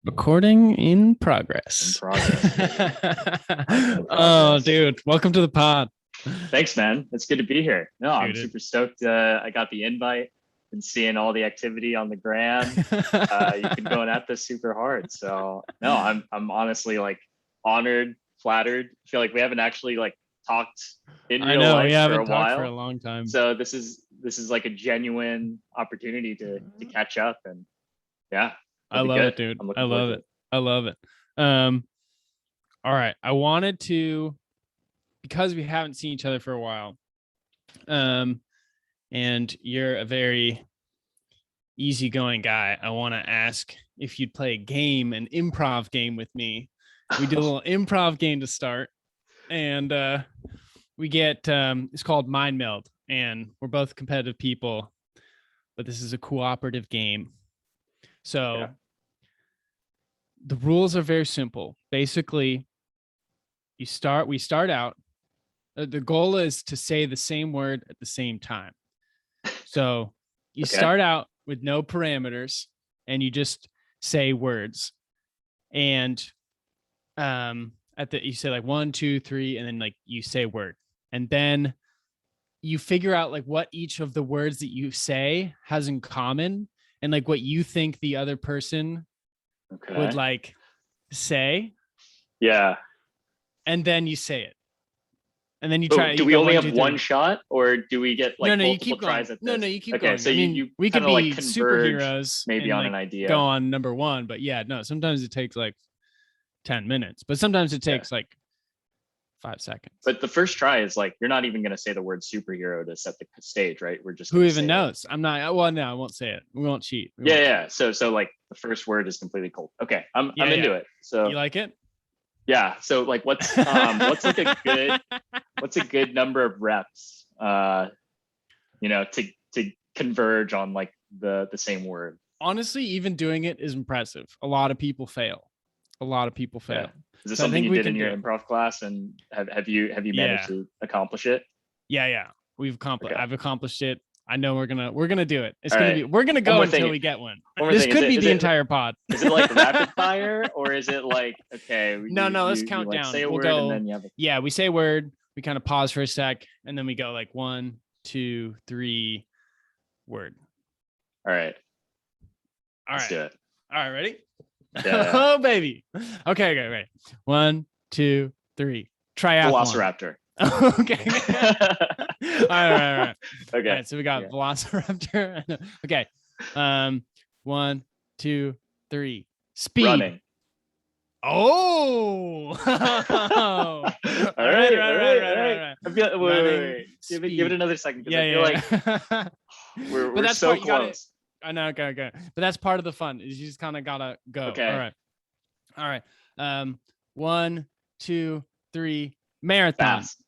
Recording in In progress. progress, baby. In Oh, progress. dude, welcome to the pod. Thanks, man. It's good to be here. No, I'm Dude, super stoked. I got the invite and seeing all the activity on the gram. You've been going at this super hard. So no, I'm honestly like honored, flattered. I feel like we haven't actually like talked in I real know we life for haven't a talked for a while. long time. So this is like a genuine opportunity to catch up, and yeah, I it'll be love good. it, dude. I'm I looking forward love to it. it. I love it. Um, all right. I wanted to, because we haven't seen each other for a while, um, and you're a very easygoing guy. I want to ask if you'd play a game, an improv game with me. We do a little improv game to start, and we get it's called Mind Meld, and we're both competitive people, but this is a cooperative game. So Yeah. the rules are very simple. Basically, we start out. The goal is to say the same word at the same time. So you Okay. start out with no parameters, and you just say words, and at the you say like 1, 2, 3, and then like you say word, and then you figure out like what each of the words that you say has in common, and like what you think the other person would Okay. like say, Yeah. and then you say it, and then you try, But do you we go only one, have two, three. one shot, or do we get No, like no, you multiple keep going. tries at No, this? you keep Okay, going. so I you mean, you we kind could of like be converge superheroes maybe and on an like go idea. on number one, but yeah, no, sometimes it takes like 10 minutes, but sometimes it Yeah. takes like 5 seconds. But the first try is like you're not even going to say the word superhero to set the stage, right? We're just Who going to even say it. knows? I'm not, well, no, I won't say it. We won't cheat. We Yeah, won't cheat. yeah. So like the first word is completely cold. Okay, I'm Yeah, into yeah. it. So You like it? yeah. So like what's like a good what's a good number of reps to converge on like the same word. Honestly, even doing it is impressive. A lot of people fail. A lot of people Yeah. fail. Is this So I something think you we did in can your do it. improv class, and have you managed Yeah. to accomplish it? Yeah, yeah. We've accomplished Okay. I've accomplished it. I know we're gonna do it. It's All gonna right. be we're gonna One go more until thing. we get one. One more This thing. Is could it be is the it entire pod. is it like rapid fire, or is it like okay, No, you no, let's you you count like say down. a We'll word and go, then you have a yeah, we say word, we kind of pause for a sec, and then we go like 1, 2, 3, word. all right, All let's right. do it. All right, ready? Yeah. Oh baby. Okay, okay, ready. 1, 2, 3. Triathlon. Velociraptor. Okay. All right, all right. All Okay. right, so we got Okay. Velociraptor. Okay. 1, 2, 3. Speed. Running. Oh. All right, All right, right. All right, right. right, All right, right. right. I feel Running, wait. Give it speed. another second, because I Yeah, feel like yeah, yeah. we're But we're that's so part you got it. close. I know, okay, okay. But that's part of the fun. Is you just kind of gotta go. All Okay. right. All right. 1, 2, 3. Marathon. Fast.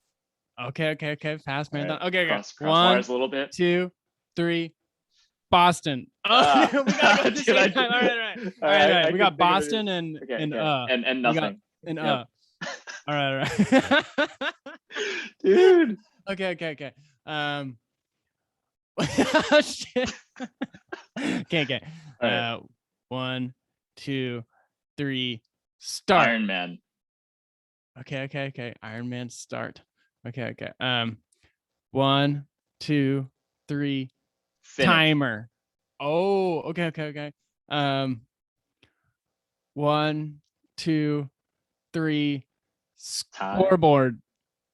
Okay, okay, okay. Fast All right. marathon. Okay, okay. Cross wires 1, a little bit. 2, 3. Boston. Oh, Ah, we gotta go at the dude, same time. All right, all right, all all right, all right. right. I We got couldn't think of Boston it. and Okay. and Okay. And we got nothing. and Yep. All right, all right. Dude. Okay, okay, okay. Oh, shit. Okay, okay. All right. 1, 2, 3. Start. Iron Man. Okay, okay, okay. Iron Man start. Okay, okay. 1, 2, 3. Finish. Timer. Oh, okay, okay, okay. 1, 2, 3. Time. Scoreboard.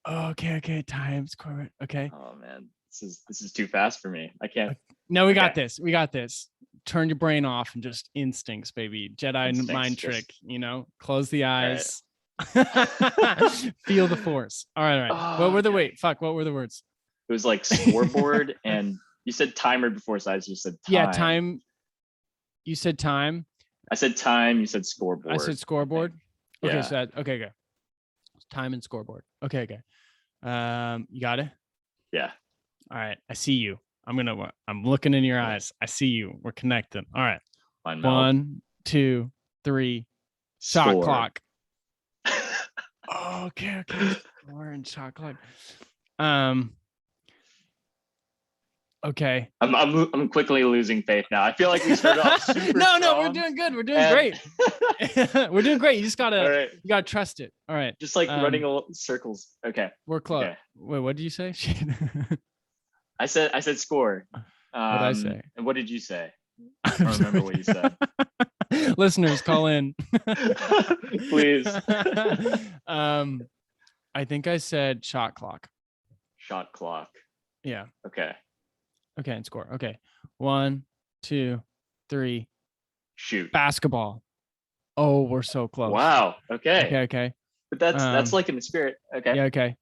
Okay, okay. Time scoreboard. Okay. Oh man, this is too fast for me. I can't. No, we Okay. got this. We got this. Turn your brain off and just instincts, baby. Jedi Instincts. mind trick. Close the All right. eyes. Feel the force. All right, all right. What Oh, were the okay. wait? Fuck. What were the words? It was like scoreboard, and you said timer before, so I just said Yeah, time. time. You said time. I said time. You said I scoreboard. said scoreboard. Okay, Yeah. so okay, okay. Time and scoreboard. Okay, okay. You got it. Yeah. All right, I see you. I'm looking in your eyes. I see you. We're connected. All right. Fine meld. 1, 2, 3. Shot Score. clock. Oh, okay, okay. Score and shot clock. Um. Okay. I'm quickly losing faith now. I feel like we started off super No, strong, we're doing good. We're doing and- great. We're doing great. You just All gotta right, you gotta trust it. All right. just like running circles. Okay. We're close. Okay. Wait, what did you say? I said score. What did I say? And what did you say? I don't remember what you said. Listeners, call in. Please. I think I said shot clock. Shot clock. Yeah. Okay. Okay, and score. Okay. 1, 2, 3. Shoot. Basketball. Oh, we're so close. Wow. Okay. Okay. But that's like in the spirit. Okay. Yeah, okay.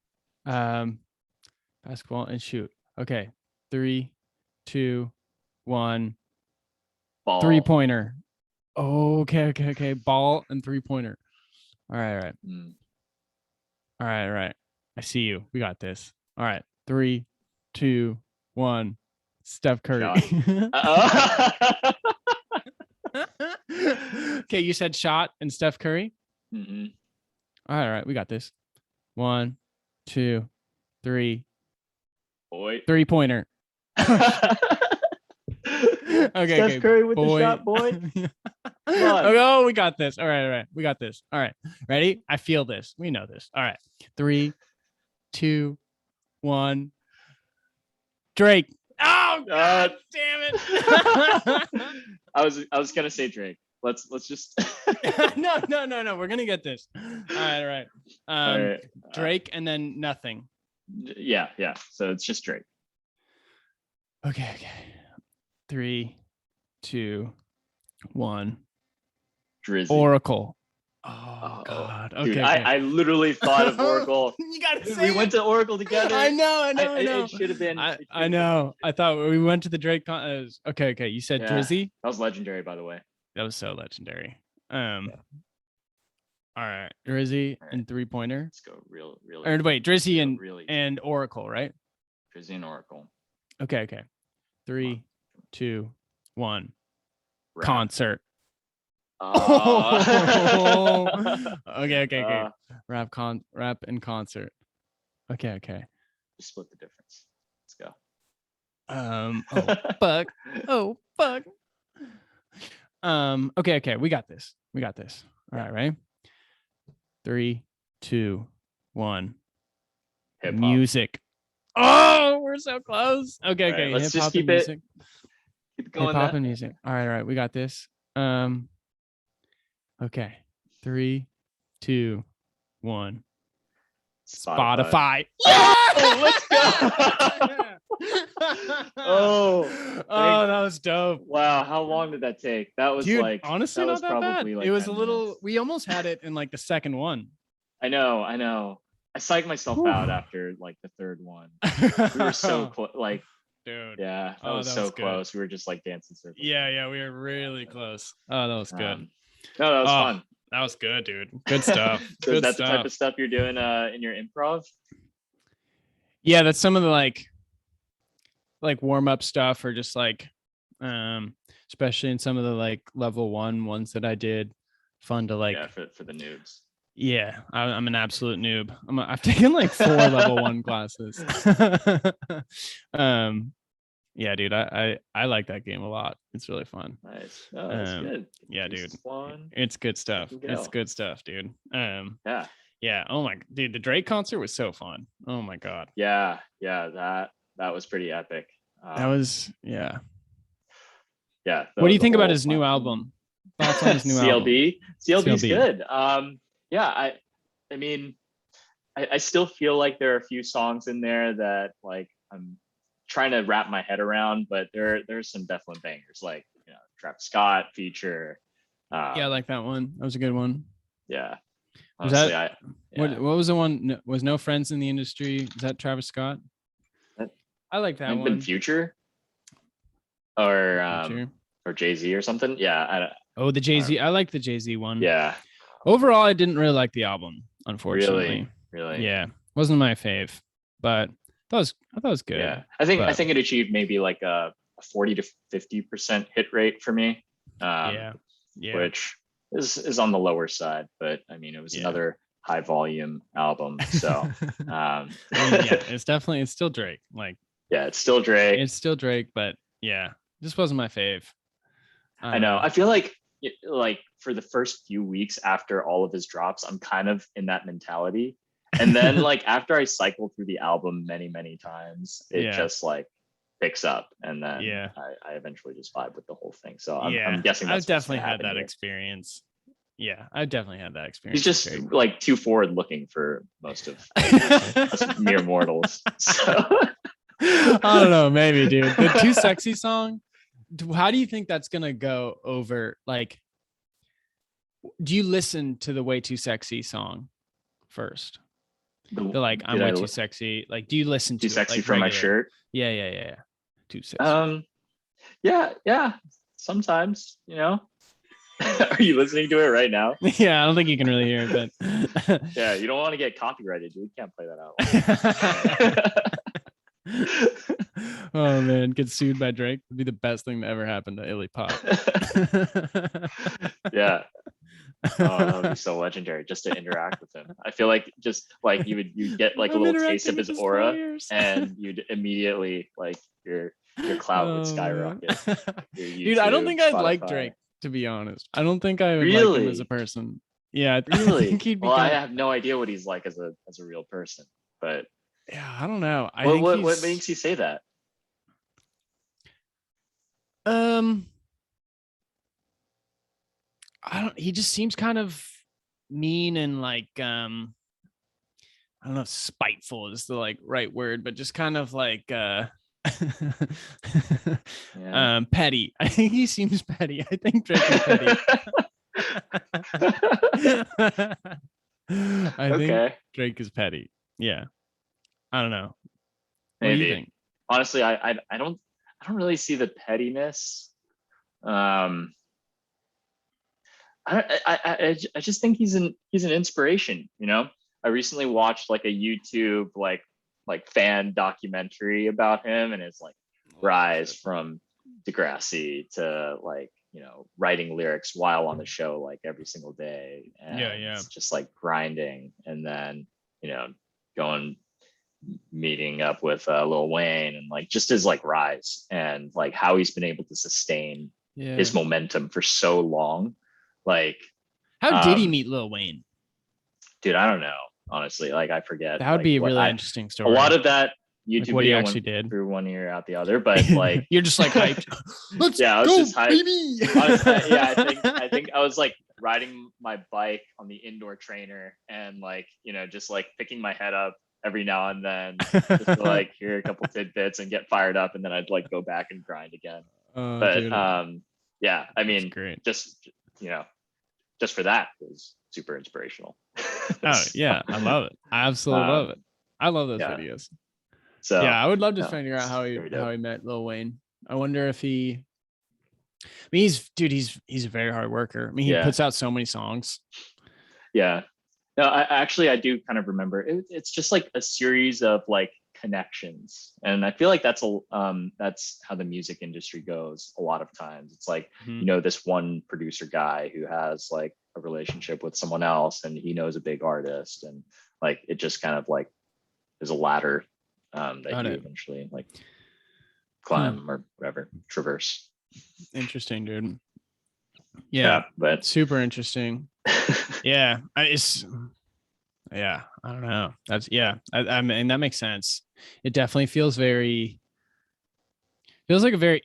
Basketball and shoot. Okay. 3, 2, 1. Ball. 3-pointer. Oh, okay. Ball and 3-pointer. All right. Mm. All right. I see you. We got this. All right. 3, 2, 1. Steph Curry. Okay, you said shot and Steph Curry. Mm-hmm. All right. We got this. 1, 2, 3. Boy. 3-pointer. Okay. Steph Curry with the shot, boy. Oh, we got this. All right. We got this. All right. Ready? I feel this. We know this. All right. 3, 2, 1. Drake. Oh God, damn it. I was gonna say Drake. Let's just No. We're gonna get this. All right. All right. Drake and then nothing. Yeah. So it's just Drake. Okay. 3, 2, 1. Drizzy. Oracle. Oh God. Okay. Dude, I literally thought of Oracle. You gotta Dude, say we went to Oracle together. I know. It should have been. I know. I thought we went to the Drake. Okay. You said Drizzy. That was legendary, by the way. That was so legendary. All right, Drizzy and 3-pointer. Let's go real. Or wait, Drizzy and Oracle, right? Drizzy and Oracle. Okay. 3, 2, 1. Rap. Concert. Okay. Rap and concert. Okay. Just split the difference. Let's go. Oh fuck. Okay. We got this. All right, right? 3, 2, 1. Hip-hop. Music. Oh, we're so close. Okay. Right, let's just Keep keep it going. Hip-hop and music. All right. We got this. Okay. 3, 2, 1. Spotify. Oh, let's go. That was dope. Wow, how long did that take? That was honestly that not was that bad. probably like it was 10 a little minutes. we almost had it in like the second one. I know. I psyched myself out after like the third one. We were so close. Like, dude. Yeah, that was so close. We were just like dancing circles. Yeah, we were really close. Oh, that was good. No, that was fun. That was good, dude. Good stuff. So is that the type of stuff you're doing in your improv? Yeah, that's some of the like warm up stuff, or just like especially in some of the like level 1 ones that I did. Fun to like for the noobs. Yeah, I'm an absolute noob. I've taken like 4 level 1 classes. Yeah, dude, I like that game a lot. It's really fun. Nice. Oh, that's good. Yeah, dude. Fun. It's good stuff. It's good stuff, dude. Yeah. Oh my, dude, the Drake concert was so fun. Oh my God. Yeah. That was pretty epic. That was Yeah. What do you think about his new album? Thoughts on his new album? CLB's good. Yeah, I mean, I still feel like there are a few songs in there that like I'm trying to wrap my head around, but there's some definite bangers, like Travis Scott feature. Yeah, I like that one. That was a good one. Yeah. Honestly, what was the one? Was No Friends in the Industry? Is that Travis Scott? I like that one. Been Future or Jay-Z or something. Yeah. The Jay-Z. I like the Jay-Z one. Yeah. Overall, I didn't really like the album, unfortunately. Really. Yeah, wasn't my fave, but I thought it was good. Yeah, I think it achieved maybe like a 40 to 50% hit rate for me. Which is on the lower side, but I mean, it was another high volume album. So it's still Drake. Like, Yeah, it's still Drake. It's still Drake, but yeah, this wasn't my fave. I know. I feel like for the first few weeks after all of his drops, I'm kind of in that mentality. And then like after I cycle through the album many times, it just like picks up, and then I eventually just vibe with the whole thing. So I'm guessing that's I've definitely had that here. experience. Yeah, I've definitely had that experience. He's just like too forward looking for most of us mere mortals. So I don't know, maybe, dude. The Too Sexy song, how do you think that's gonna go over? Like, do you listen to the Way Too Sexy song first? Like, I'm way too sexy. Like, do you listen to Too Sexy like, for my shirt? Yeah. Too sexy. Yeah. Sometimes, Are you listening to it right now? Yeah, I don't think you can really hear it, but yeah, you don't want to get copyrighted, dude. You can't play that out. Oh man, get sued by Drake would be the best thing that ever happened to ILY Pop. Yeah. Oh, that would be so legendary just to interact with him. I feel like just like you'd get like a little taste of his aura, and you'd immediately like your clout would skyrocket. Dude, I don't think I'd like Drake, to be honest. I don't think I would like him as a person. Yeah, really. I think he'd be I have no idea what he's like as a real person, but yeah, I don't know. What makes you say that? He just seems kind of mean and like I don't know if spiteful is the like right word, but just kind of like petty. I think he seems petty. I think Drake is petty. I think Drake is petty. Yeah. I don't know. What do you think? Honestly, I don't really see the pettiness. I just think he's an inspiration. I recently watched like a YouTube like fan documentary about him and his like rise from Degrassi to like writing lyrics while on the show like every single day, and it's just like grinding, and then going meeting up with Lil Wayne, and like just his like rise and like how he's been able to sustain his momentum for so long. Like, how did he meet Lil Wayne? Dude, I don't know. Honestly, like I forget. That would be a really interesting story. A lot of that YouTube like what video he actually did through one ear out the other, but like you're just like hyped. Let's I was go, just hyped. Baby. Honestly, I think I was like riding my bike on the indoor trainer and like just like picking my head up every now and then, just to like hear a couple tidbits and get fired up, and then I'd like go back and grind again. Dude. Yeah, I mean, just just for that, it was super inspirational. Oh yeah, I love it. I absolutely love it. I love those videos. So yeah, I would love to figure out how he met Lil Wayne. I wonder if he. I mean, he's a very hard worker. I mean, he puts out so many songs. Yeah. No, I do kind of remember. It's just like a series of like connections, and I feel like that's how the music industry goes a lot of times. It's like this one producer guy who has like a relationship with someone else, and he knows a big artist, and like it just kind of like is a ladder that you eventually like climb or whatever, traverse. Interesting, dude. Yeah, but super interesting. I don't know. That's I mean, that makes sense. It definitely feels like a very,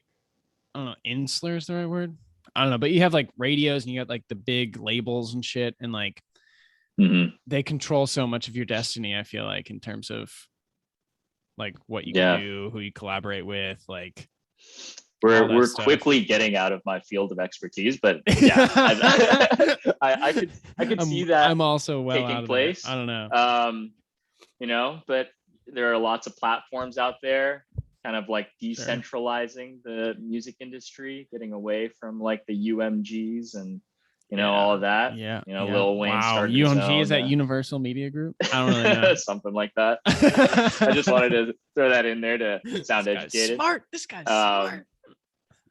I don't know, insular is the right word. I don't know, but you have like radios and you got like the big labels and shit, and like they control so much of your destiny, I feel like, in terms of like what you can do, who you collaborate with, like we're quickly getting out of my field of expertise, but yeah, I could see that. I'm also taking place. I don't know. But there are lots of platforms out there, kind of like decentralizing the music industry, getting away from like the UMGs and all of that. Lil Wayne started UMG is that Universal Media Group? I don't really know. Something like that. I just wanted to throw that in there to sound educated. Smart. This guy's smart.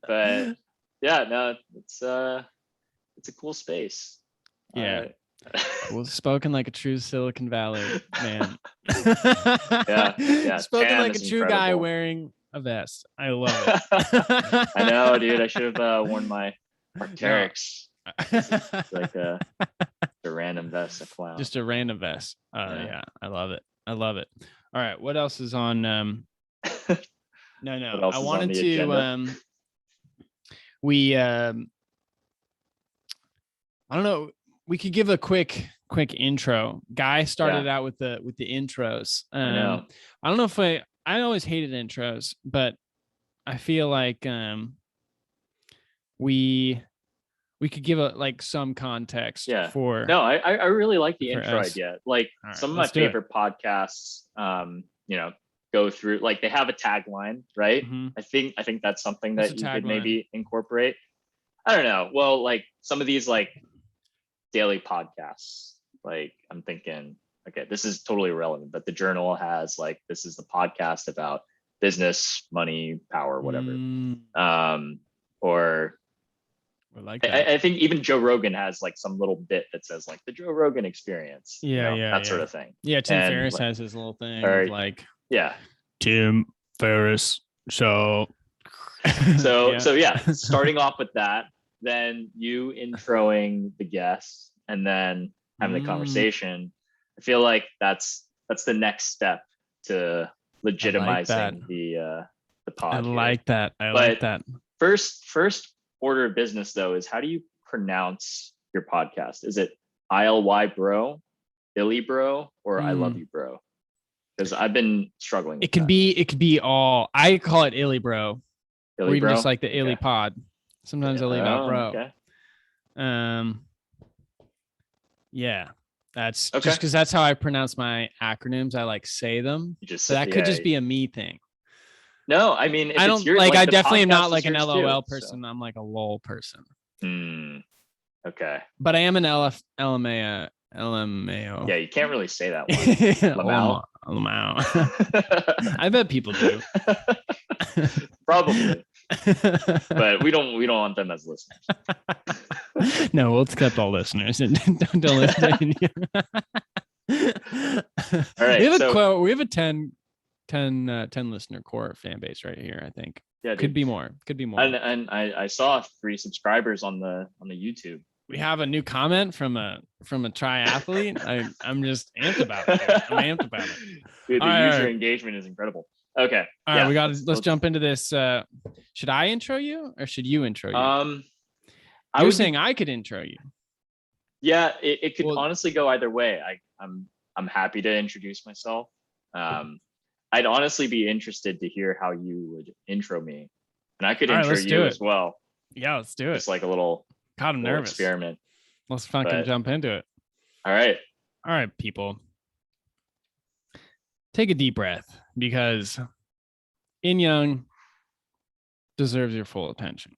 But yeah, no, it's a cool space. Yeah. Well, spoken like a true Silicon Valley man. Yeah. Spoken Tam like a is true guy incredible. wearing a vest. I love it. I know, dude. I should have worn my No. Arc'teryx. It's like a random vest, a clown. Just a random vest. Yeah. Yeah, I love it. I love it. All right, what else is on? What No. else I is on wanted the to. agenda? We. I don't know. We could give a quick intro. Guy started out with the intros. I know. I don't know if I always hated intros, but I feel like we could give some context for. No, I really like the intro us. idea. Like Right, some of my favorite podcasts, go through, like they have a tagline, right? Mm-hmm. I think that's something that you could maybe incorporate. I don't know. Well, like some of these like daily podcasts, like I'm thinking, okay, this is totally irrelevant, but the Journal has like, this is the podcast about business, money, power, whatever. Or like that. I think even Joe Rogan has like some little bit that says like the Joe Rogan experience, that sort of thing. Yeah, Tim Ferriss has his little thing, like Tim Ferriss show. So starting off with that, then you introing the guests and then having the conversation. I feel like that's the next step to legitimizing the pod. I like that. I like that. First order of business though is, how do you pronounce your podcast? Is it ILY bro, ILY bro, or I love you bro? Because I've been struggling with it could be all. I call it ILY bro. Or even just like the ILY pod. Sometimes I leave out bro. Okay. Yeah, that's just because that's how I pronounce my acronyms. I like say them. So that could just be a me thing. No, I mean, I don't like I definitely am not like an LOL person. I'm like a LOL person. Okay. But I am an LMAO. Yeah, you can't really say that one. LMAO. I bet people do. Probably. But we don't want them as listeners. No, we'll accept all listeners and don't listen to you. All right. We have a 10 listener core fan base right here, I think. Yeah, could be more. And I saw 3 subscribers on the YouTube. We have a new comment from a triathlete. I'm just amped about it. I'm amped about it. Dude, the user engagement is incredible. Okay. All right, let's jump into this. Should I intro you or should you intro you? I was saying I could intro you. Yeah, it could honestly go either way. I'm happy to introduce myself. I'd honestly be interested to hear how you would intro me, and I could intro you as well. Yeah, let's do it. Just like a little. God, I'm nervous. Experiment. Let's fucking jump into it. All right, people. Take a deep breath, because In Young deserves your full attention.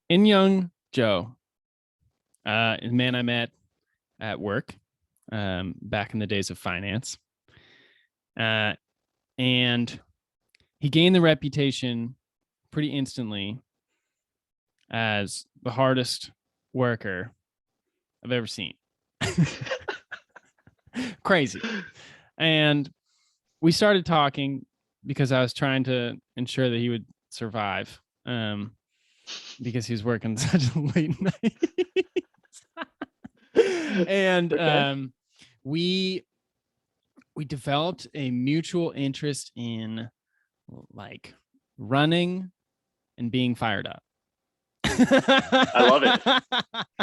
In Young Joe, a man I met at work back in the days of finance. And he gained the reputation pretty instantly as the hardest worker I've ever seen. Crazy. And we started talking because I was trying to ensure that he would survive, because he was working such a late night. And we developed a mutual interest in like running and being fired up. I love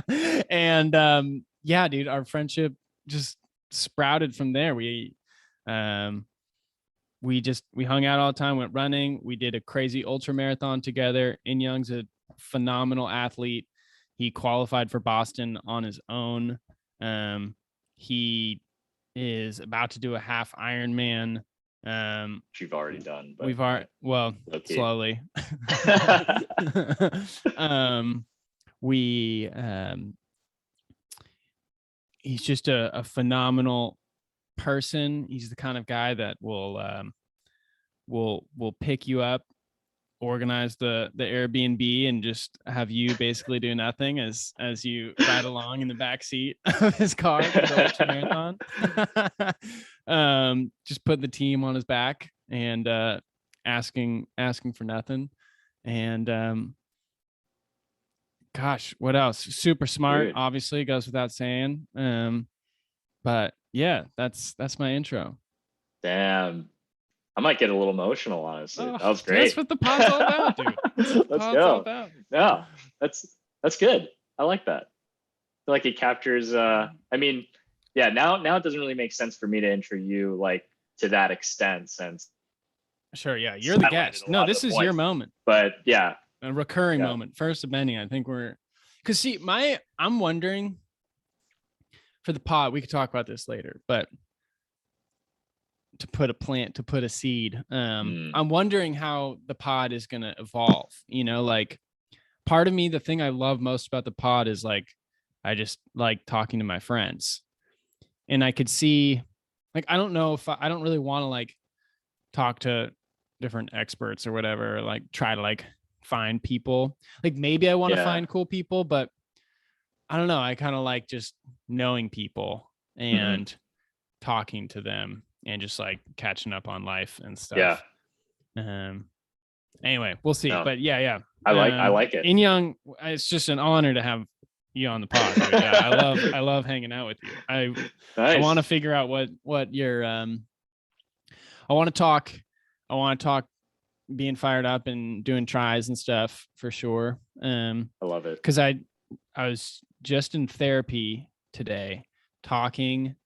it. And yeah, dude, our friendship just sprouted from there. We hung out all the time, went running. We did a crazy ultramarathon together. In Young's a phenomenal athlete. He qualified for Boston on his own. He is about to do a half Ironman. Which you've already done. But we've already, well, slowly. He's just a phenomenal person. He's the kind of guy that will pick you up organize the Airbnb and just have you basically do nothing as you ride along in the back seat of his car for the ultramarathon. Just put the team on his back and asking for nothing. And gosh, what else? Super smart, Dude. obviously, goes without saying. But yeah, that's my intro. Damn. I might get a little emotional, honestly. Oh, That was great. that's what the pod's all about, dude. Let's go. Yeah, that's good. I like that. I feel like it captures I mean, yeah, now it doesn't really make sense for me to intro you like to that extent, since Sure, yeah, you're the guest. No, this is your moment. But yeah, A recurring moment. First of many. I think because see, I'm wondering for the pod, we could talk about this later, but to put a seed, I'm wondering how the pod is going to evolve. Like part of me, the thing I love most about the pod is like, I just like talking to my friends, and I could see, like, I don't know if I don't really want to like talk to different experts or whatever, or like try to like find people. Like maybe I want to find cool people, but I don't know. I kind of like just knowing people and talking to them and just like catching up on life and stuff. Anyway, we'll see. No. But yeah. I like it. In Young, it's just an honor to have you on the pod. Dude. Yeah, I love hanging out with you. I want to figure out what your I want to talk being fired up and doing tries and stuff for sure. I love it. Because I was just in therapy today talking.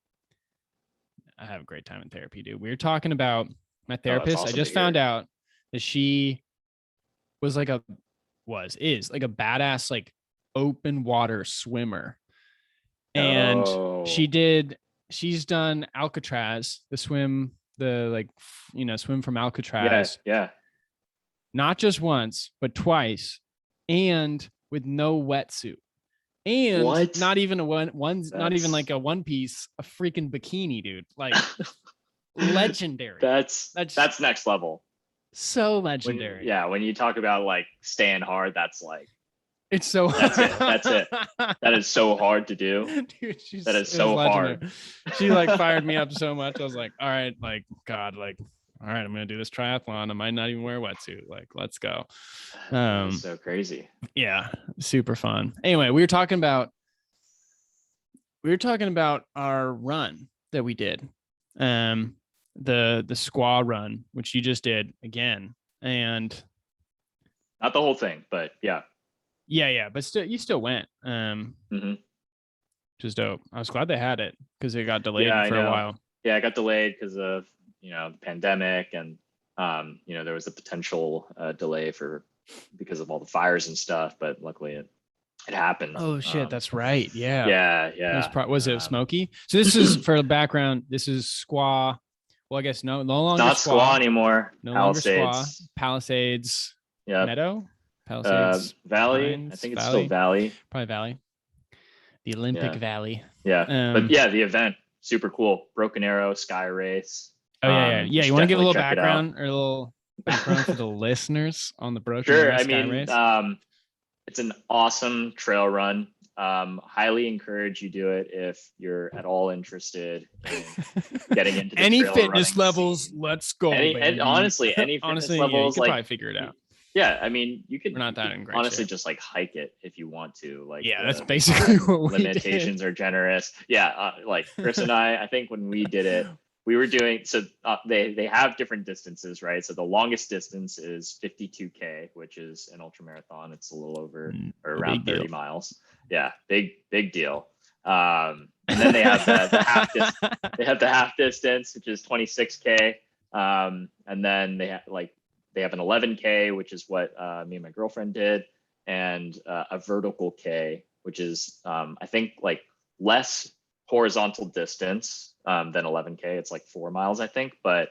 I have a great time in therapy, dude. We were talking about my therapist. Awesome. I just found out that she was like is like a badass, like open water swimmer. And she's done Alcatraz, swim from Alcatraz. Yeah. Not just once, but twice, and with no wetsuit. And not even not even like a one piece, a freaking bikini, dude. Like legendary. That's next level. So legendary. When you talk about like staying hard, that's like it's so that's it. That is so hard to do. Dude, that is so hard. She like fired me up so much. I was like, all right, like God, like all right, I'm gonna do this triathlon. I might not even wear a wetsuit. Like, let's go. So crazy. Yeah, super fun. Anyway, we were talking about our run that we did. The Squaw Run, which you just did again. And not the whole thing, but yeah. Yeah, but you still went. Which is dope. I was glad they had it because it got delayed for a while. Yeah, it got delayed because of the pandemic, and there was a potential delay because of all the fires and stuff, but luckily it happened. Oh shit, that's right. Yeah. Yeah. Was it Smoky? So this is for the background. This is Squaw. Well, I guess no longer not Squaw anymore. No Palisades. Longer Squaw. Palisades. Yeah. Meadow. Palisades. Valley. Pines, I think it's still Valley. Probably Valley. The Olympic Valley. Yeah. But yeah, the event super cool. Broken Arrow Sky Race. Oh yeah. You want to give a little background or a little background for the listeners on the Broken Arrow Sky Race? It's an awesome trail run. Highly encourage you do it if you're at all interested in getting into the any fitness levels. Scene. Let's go. And honestly, any fitness levels, you could probably figure it out. Yeah, I mean, you could. We're not that in great honestly shape. Just like hike it if you want to. Like, that's basically what we limitations did. Are generous. Yeah, like Chris and I think when we did it, we were doing they have different distances, right? So the longest distance is 52K, which is an ultramarathon. It's a little over or around 30 miles. Yeah, big deal. And then they have the half they have the half distance, which is 26K. And then they have an 11K, which is what me and my girlfriend did, and a vertical K, which is I think like less horizontal distance than 11K. It's like 4 miles, I think, but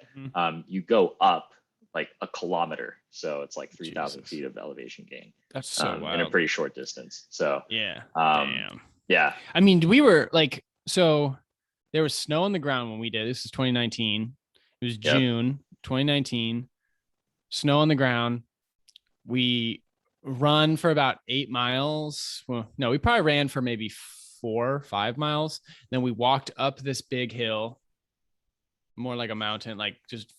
you go up like a kilometer, so it's like 3,000 feet of elevation gain. That's so wild. In a pretty short distance. So yeah, damn. Yeah. I mean, we were like, so there was snow on the ground when we did. This is 2019. It was June 2019. Snow on the ground. we run for about 8 miles. Well, no, we probably ran for maybe 4 or 5 miles. Then we walked up this big hill, more like a mountain, like just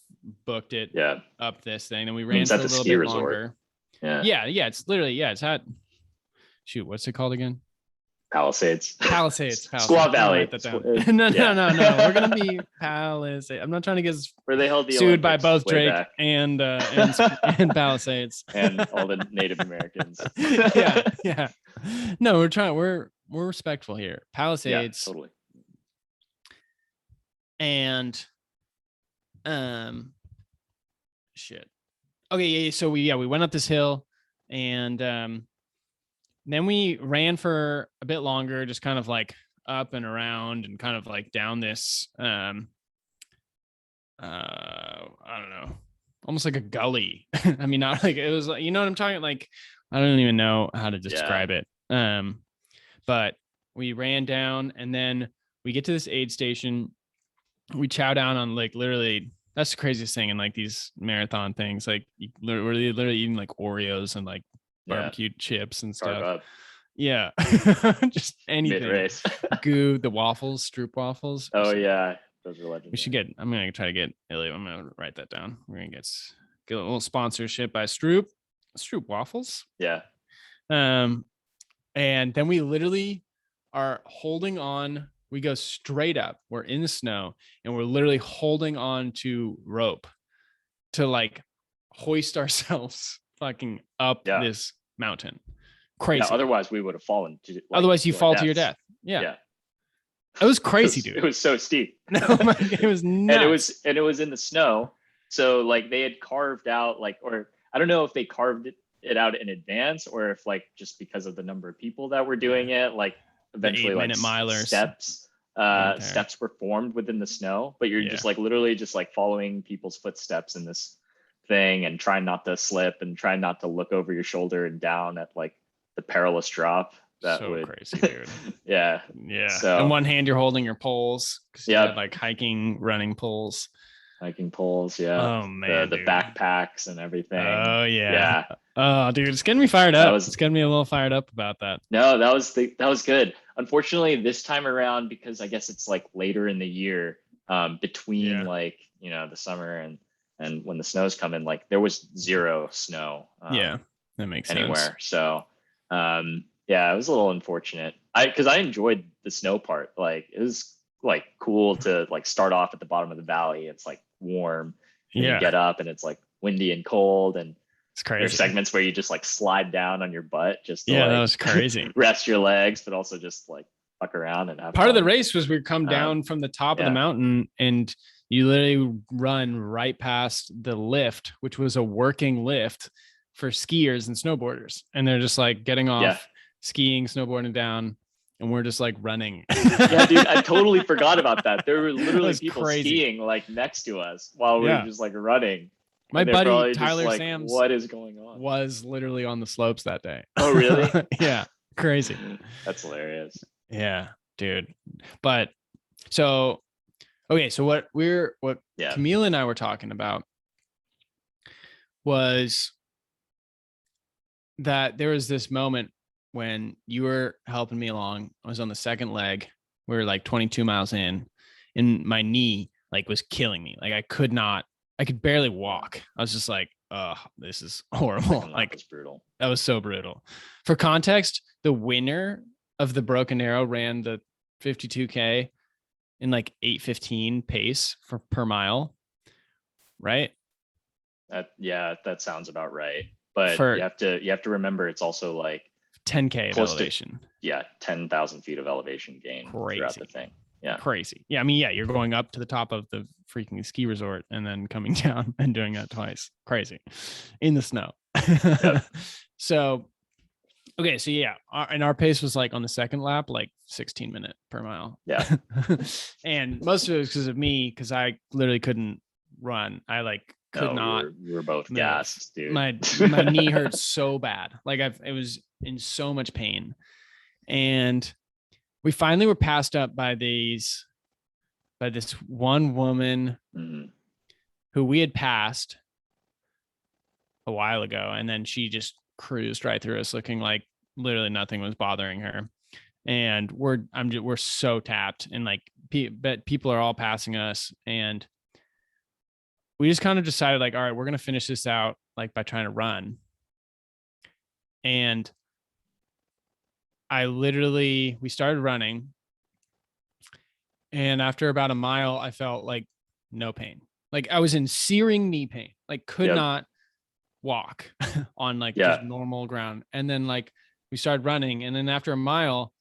booked it up this thing. And we ran for a little bit longer. Yeah. It's literally, it's at, shoot, what's it called again? Palisades. Squaw Valley. No. We're gonna be Palisades. I'm not trying to get where they held the sued by Olympics both Drake and Palisades and all the Native Americans. Yeah. No, we're respectful here. Palisades. Yeah, totally. And shit. Okay, yeah. So we went up this hill, and then we ran for a bit longer, just kind of like up and around and kind of like down this, I don't know, almost like a gully. I mean, not like it was, you know what I'm talking, like, I don't even know how to describe it. But we ran down, and then we get to this aid station. We chow down on like literally, that's the craziest thing in like these marathon things. Like we're literally eating like Oreos and like barbecued chips and stuff. Yeah. Just anything. Mid-race. Goo, the waffles, Stroop waffles. Oh yeah. Those are legendary. We should get, I'm going to try to get ILY. I'm going to write that down. We're going to get a little sponsorship by Stroop waffles. Yeah. And then we literally are holding on. We go straight up. We're in the snow, and we're literally holding on to rope to like hoist ourselves fucking up this mountain. Crazy. Yeah, otherwise we would have fallen. Otherwise you fall to your death. Yeah. It was crazy, dude. It was so steep. No, it was nuts. And it was in the snow. So like they had carved out or I don't know if they carved it out in advance, or if like just because of the number of people that were doing it, like eventually like steps were formed within the snow, but you're just like literally just like following people's footsteps in this thing and trying not to slip and trying not to look over your shoulder and down at like the perilous drop. That so crazy, dude. Yeah. So in one hand you're holding your poles, because you had like running poles. Oh man, the backpacks and everything. Oh yeah. Oh dude, it's getting me fired up. It's getting me a little fired up about that. No, that was good. Unfortunately, this time around, because I guess it's like later in the year, between like, you know, the summer and when the snow's coming, like there was zero snow. That makes anywhere. Sense. So it was a little unfortunate. Because I enjoyed the snow part. Like it was like cool to like start off at the bottom of the valley. It's like warm. And you get up and it's like windy and cold, and it's crazy. There's segments where you just like slide down on your butt just to that was crazy. Rest your legs, but also just like fuck around and have part fun. Of the race was we come down from the top of the mountain, and you literally run right past the lift, which was a working lift for skiers and snowboarders, and they're just like getting off skiing, snowboarding down, and we're just like running. Yeah, dude, I totally forgot about that. There were literally people skiing like next to us while we were just like running. My buddy Tyler like, Sams, what is going on? Was literally on the slopes that day. Oh, really? Yeah, crazy. That's hilarious. Yeah, dude. But so what Camille and I were talking about was that there was this moment when you were helping me along. I was on the second leg. We were like 22 miles in, and my knee like was killing me. Like I could barely walk. I was just like, oh, this is horrible. Like was brutal. That was so brutal. For context, the winner of the Broken Arrow ran the 52K in like 8:15 pace per mile. Right? That sounds about right. But you have to remember it's also like 10K of elevation. 10,000 feet of elevation gain throughout the thing. Yeah. Crazy. Yeah. I mean, you're going up to the top of the freaking ski resort and then coming down and doing that twice. Crazy in the snow. Yep. So, okay. So and our pace was like on the second lap, like 16 minute per mile. Yeah. And most of it was because of me, because I literally couldn't run. I like could not. We were both gassed, dude. My knee hurt so bad. Like it was in so much pain. And we finally were passed up by this one woman who we had passed a while ago, and then she just cruised right through us looking like literally nothing was bothering her. And we're so tapped, and like but people are all passing us, and we just kind of decided like, all right, we're going to finish this out like by trying to run. And we started running, and after about a mile, I felt like no pain. Like I was in searing knee pain, like could not walk on like just normal ground. And then like we started running, and then after a mile,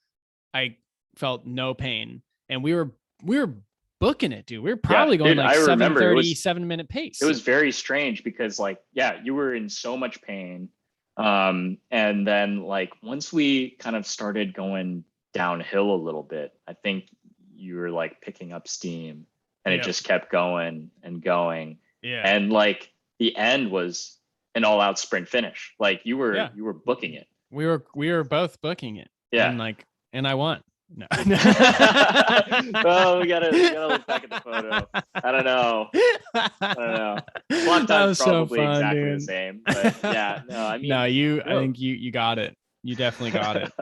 I felt no pain, and we were booking it, dude. We were probably going like 7:30, 7-minute pace. It was very strange because like, you were in so much pain. And then like, once we kind of started going downhill a little bit, I think you were like picking up steam, and it just kept going and going. Yeah. And like the end was an all out sprint finish. Like you were booking it. We were both booking it. Yeah. And I won. No. Well, we gotta look back at the photo. I don't know. One time's probably so fun, exactly dude. The same. But yeah, no, I mean, I think you got it. You definitely got it.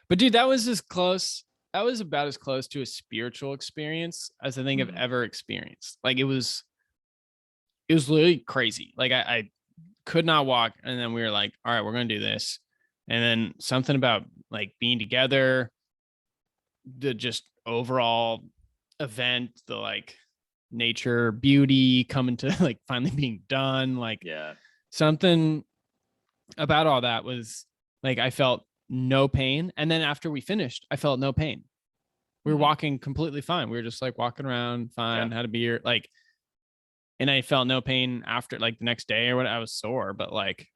But dude, that was as close. That was about as close to a spiritual experience as I think I've ever experienced. Like it was literally crazy. Like I could not walk, and then we were like, all right, we're gonna do this. And then something about like being together, the just overall event, the like nature beauty coming to like finally being done, like something about all that was like I felt no pain. And then after we finished, I felt no pain. We were walking completely fine. We were just like walking around fine, had a beer, like, and I felt no pain after like the next day or what. I was sore, but like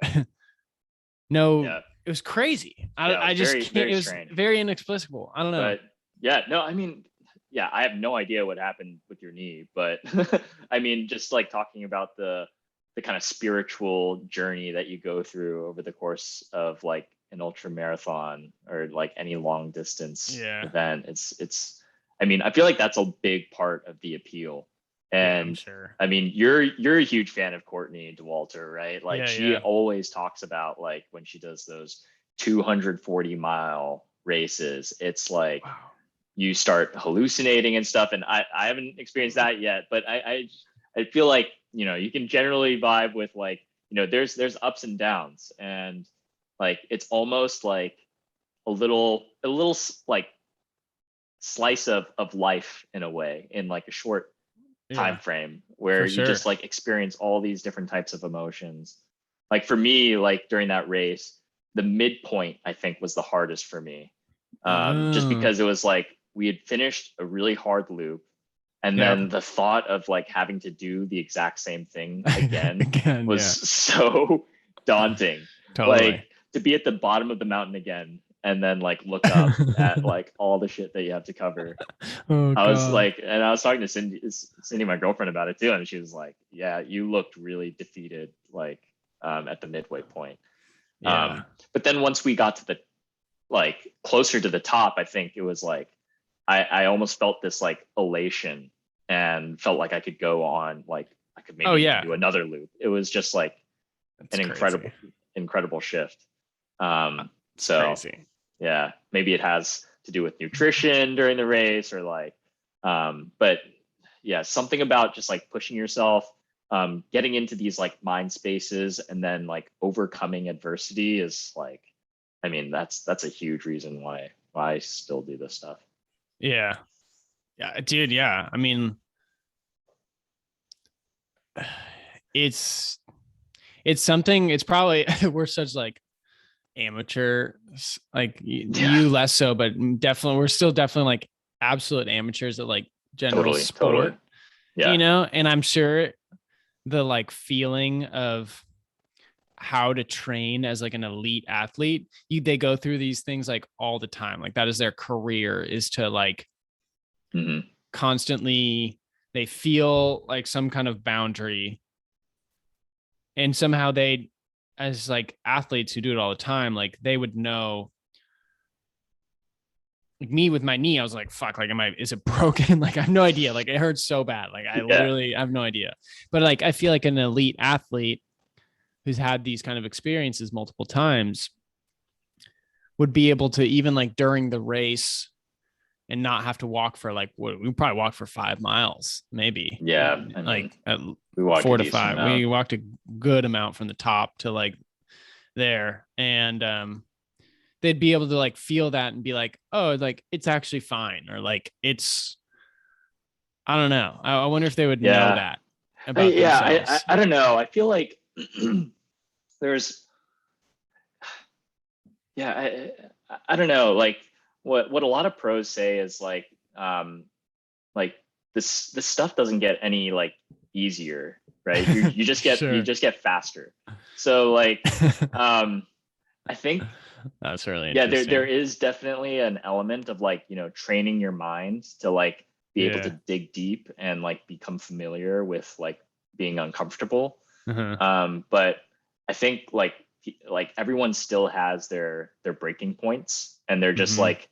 it was crazy. I just can't. Very it was strange. Very inexplicable. I don't know. But I mean, I have no idea what happened with your knee, but I mean, just like talking about the kind of spiritual journey that you go through over the course of like an ultra marathon or like any long distance event. It's. I mean, I feel like that's a big part of the appeal. And sure. I mean, you're a huge fan of Courtney DeWalter, right? Like she always talks about like when she does those 240-mile races, it's like you start hallucinating and stuff. And I haven't experienced that yet, but I feel like, you can generally vibe with like, there's ups and downs, and like it's almost like a little like slice of life in a way, in like a short time frame where you just like experience all these different types of emotions. Like for me, like during that race, the midpoint I think was the hardest for me, just because it was like we had finished a really hard loop, and then the thought of like having to do the exact same thing again was so daunting. Totally. Like to be at the bottom of the mountain again, and then like look up at like all the shit that you have to cover. I was like, and I was talking to Cindy, my girlfriend, about it too, and she was like, "Yeah, you looked really defeated, like at the midway point." But then once we got to the like closer to the top, I think it was like I almost felt this like elation, and felt like I could go on, like I could maybe do another loop. It was just like an incredible shift. So crazy. Yeah, maybe it has to do with nutrition during the race, or like, but yeah, something about just like pushing yourself, getting into these like mind spaces, and then like overcoming adversity is like, I mean, that's a huge reason why I still do this stuff. Yeah, dude. Yeah, I mean, it's something. It's probably we're such like amateur, like you less so, but definitely we're still definitely like absolute amateurs at like general sport. And I'm sure the like feeling of how to train as like an elite athlete, they go through these things like all the time. Like that is their career, is to like constantly, they feel like some kind of boundary, and somehow they, as like athletes who do it all the time, like they would know. Like me with my knee, I was like, fuck, like, is it broken? Like, I have no idea. Like, it hurts so bad. Like, I literally have no idea. But like, I feel like an elite athlete, who's had these kind of experiences multiple times would be able to, even like during the race, and not have to walk for like, we probably walked for 5 miles, maybe. Yeah. I Like mean, we walked 4 a to decent 5. amount. We walked a good amount from the top to like there. And they'd be able to like feel that and be like, oh, like it's actually fine. Or like it's, I don't know. I wonder if they would know that about themselves. I don't know. I feel like there's, I don't know. Like what a lot of pros say is like this stuff doesn't get any like easier, right? You just get Sure. you just get faster. So like I think that's really interesting. interesting. There is definitely an element of like, training your mind to like be able to dig deep and like become familiar with like being uncomfortable. But I think like everyone still has their breaking points, and they're just like,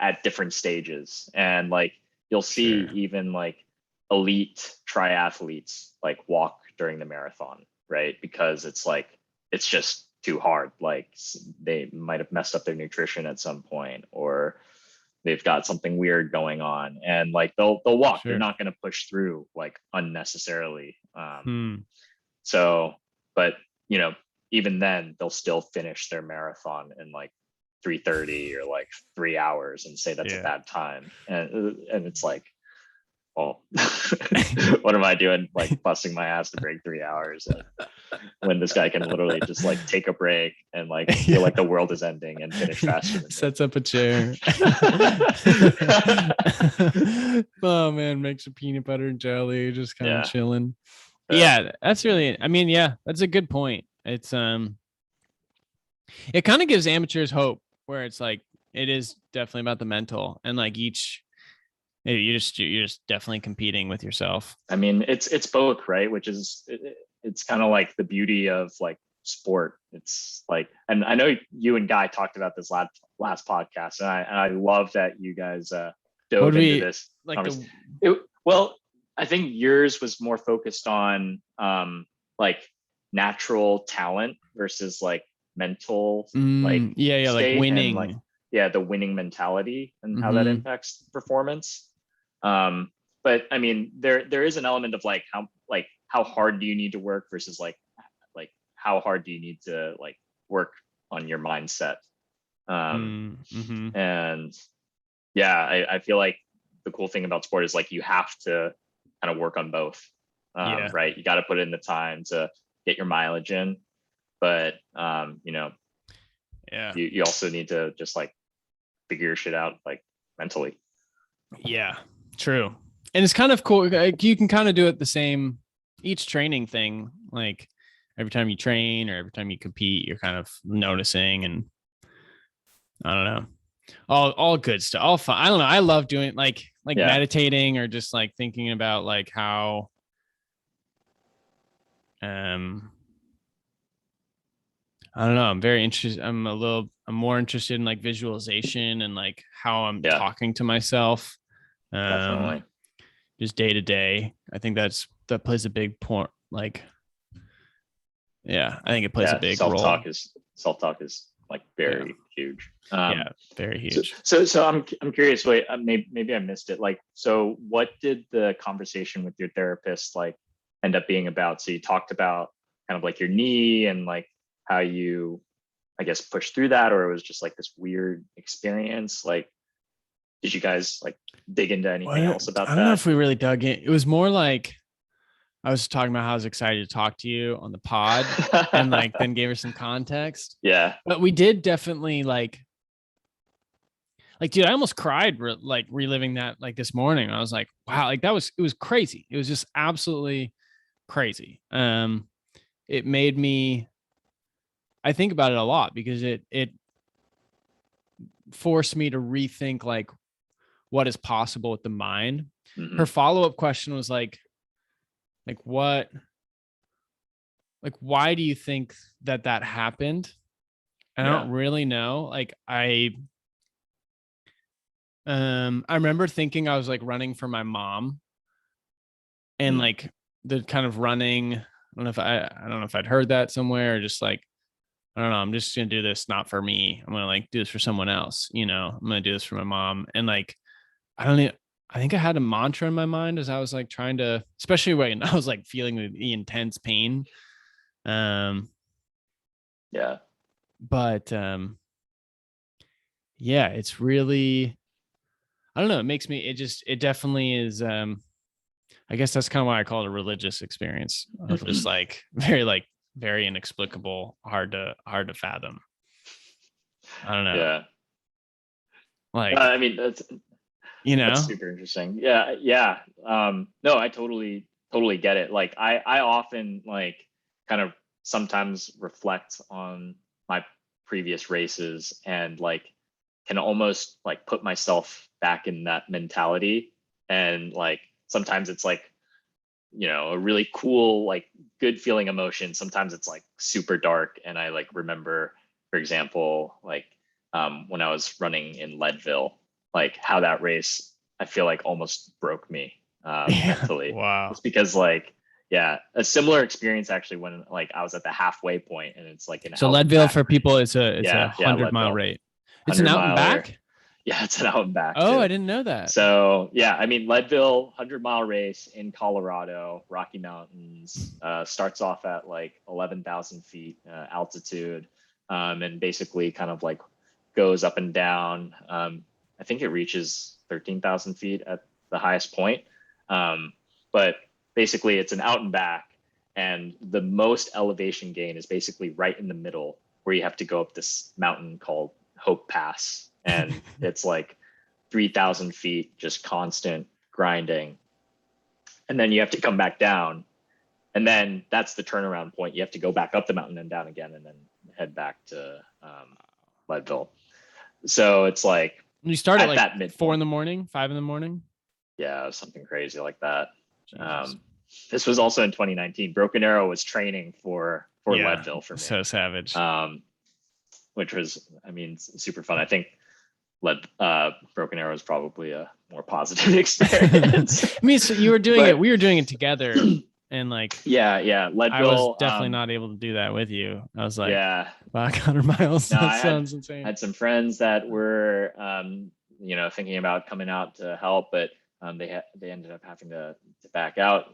at different stages. And like you'll see even like elite triathletes like walk during the marathon, right? Because it's like, it's just too hard. Like they might have messed up their nutrition at some point, or they've got something weird going on, and like they'll walk. They're not going to push through like unnecessarily. So, but even then they'll still finish their marathon in like 3:30 or like 3 hours and say that's a bad time. And it's like, well, what am I doing? Like busting my ass to break 3 hours when this guy can literally just like take a break and like feel like the world is ending and finish faster than sets up a chair. Oh man, makes a peanut butter and jelly, just kind of chilling. Yeah, that's really, I mean, yeah, that's a good point. It's it kind of gives amateurs hope, where it's like it is definitely about the mental, and like you're just definitely competing with yourself. I mean, it's both, right? Which is, it's kind of like the beauty of like sport. It's like, and I know you and Guy talked about this last podcast, and I love that you guys dove into this. Like well, I think yours was more focused on like natural talent versus like mental like like winning, and like the winning mentality and how that impacts performance. But I mean, there is an element of like how hard do you need to work versus like how hard do you need to like work on your mindset. And I feel like the cool thing about sport is like you have to kind of work on both. Right, you got to put in the time to get your mileage in, but you also need to just like figure your shit out like mentally. Yeah, true. And it's kind of cool. Like, you can kind of do it the same each training thing. Like every time you train or every time you compete, you're kind of noticing, and I don't know, all good stuff. All fun. I don't know. I love doing like meditating, or just like thinking about like how I don't know. I'm very interested. I'm more interested in like visualization and like how I'm talking to myself. Definitely. Just day to day. I think that plays a big point. Like, I think it plays a big role. Self-talk is like very huge. Very huge. So I'm curious. Wait, maybe I missed it. Like, so what did the conversation with your therapist like end up being about? So you talked about kind of like your knee and like how you, I guess, pushed through that, or it was just like this weird experience. Like, did you guys like dig into anything else about that? I don't know if we really dug in. It was more like I was talking about how I was excited to talk to you on the pod, and like then gave her some context. Yeah. But we did definitely like, dude, I almost cried like reliving that like this morning. I was like, wow, like it was crazy. It was just absolutely crazy. It made me, I think about it a lot, because it forced me to rethink like what is possible with the mind. Her follow-up question was like what, like, why do you think that happened? And I don't really know. Like I remember thinking I was like running for my mom, and like the kind of running I don't know if I'd heard that somewhere, or just like, I don't know, I'm just gonna do this not for me. I'm gonna like do this for someone else, you know. I'm gonna do this for my mom. And like, I don't know, I think I had a mantra in my mind as I was like trying to, especially when I was like feeling the intense pain. Um, Yeah. but yeah, it's really, I don't know, it makes me, it definitely is, I guess that's kind of why I call it a religious experience of just like very inexplicable, hard to fathom. I don't know. Yeah. Like, I mean, you that's know, super interesting. Yeah. Yeah. No, I totally get it. Like I often like kind of sometimes reflect on my previous races and like can almost like put myself back in that mentality. And like sometimes it's like, a really cool, like good feeling emotion. Sometimes it's like super dark. And I like remember, for example, like when I was running in Leadville, like how that race, I feel like almost broke me yeah, mentally. wow. It's because like, yeah, a similar experience actually when like I was at the halfway point and it's like an So out and Leadville back. for people, it's a Yeah, 100 mile Leadville, rate. It's an 100 out and miler. back. Yeah, it's an out and back Oh, I too. didn't know that. So yeah, I mean Leadville 100-mile race in Colorado, Rocky Mountains, starts off at like 11,000 feet altitude, and basically kind of like goes up and down. I think it reaches 13,000 feet at the highest point, but basically it's an out and back, and the most elevation gain is basically right in the middle where you have to go up this mountain called Hope Pass, and it's like 3,000 feet, just constant grinding. And then you have to come back down. And then that's the turnaround point. You have to go back up the mountain and down again and then head back to Leadville. So it's like, You start at like that midpoint. 4 in the morning, 5 in the morning. Yeah, something crazy like that. Jesus. This was also in 2019. Broken Arrow was training for Leadville for me. So savage. Which was, I mean, super fun. I think Broken Arrow is probably a more positive experience. I mean, so you were doing it, we were doing it together, and like, yeah, Leadville, I was definitely not able to do that with you. I was like, yeah, back 100 miles. No, That sounds insane. I had some friends that were, thinking about coming out to help, but they ended up having to back out.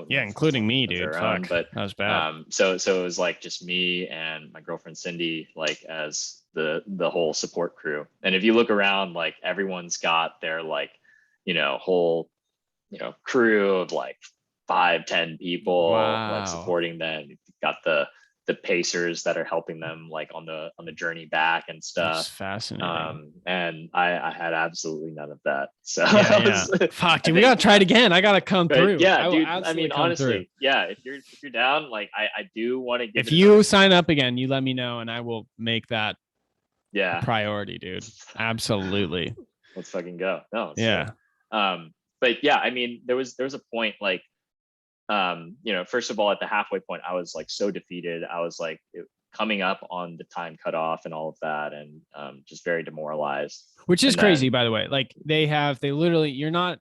Yeah, including me, dude. Fuck, but that was bad. so it was like just me and my girlfriend Cindy, like as the whole support crew. And if you look around, like everyone's got their like, whole, crew of like 5-10 people like Wow. supporting them. You've got the pacers that are helping them like on the journey back and stuff. That's fascinating. And I had absolutely none of that. So yeah. Fuck, dude, we gotta try it again. I gotta come through. Yeah, dude. I mean, honestly, yeah. If you're down, like I do want to give. If you sign up again, you let me know, and I will make that a priority, dude. Absolutely. Let's fucking go. No. Yeah. But yeah, I mean, there was a point like, first of all, at the halfway point, I was like so defeated. I was like coming up on the time cutoff and all of that, and just very demoralized. Which is crazy, by the way. Like they literally, you're not.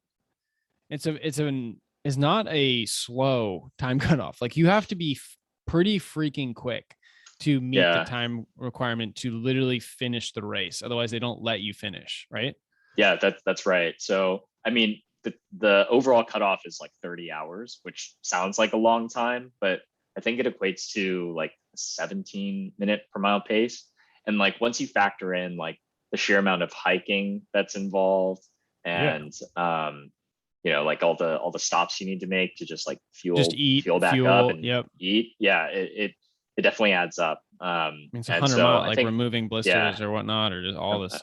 It's not a slow time cutoff. Like you have to be pretty freaking quick to meet the time requirement to literally finish the race. Otherwise, they don't let you finish, right? Yeah, that's right. So I mean, the overall cutoff is like 30 hours, which sounds like a long time, but I think it equates to like a 17-minute per mile pace. And like once you factor in like the sheer amount of hiking that's involved, and like all the stops you need to make to just like fuel back up and eat. Yeah, it definitely adds up. It's 100 miles, like removing blisters or whatnot, or just all this.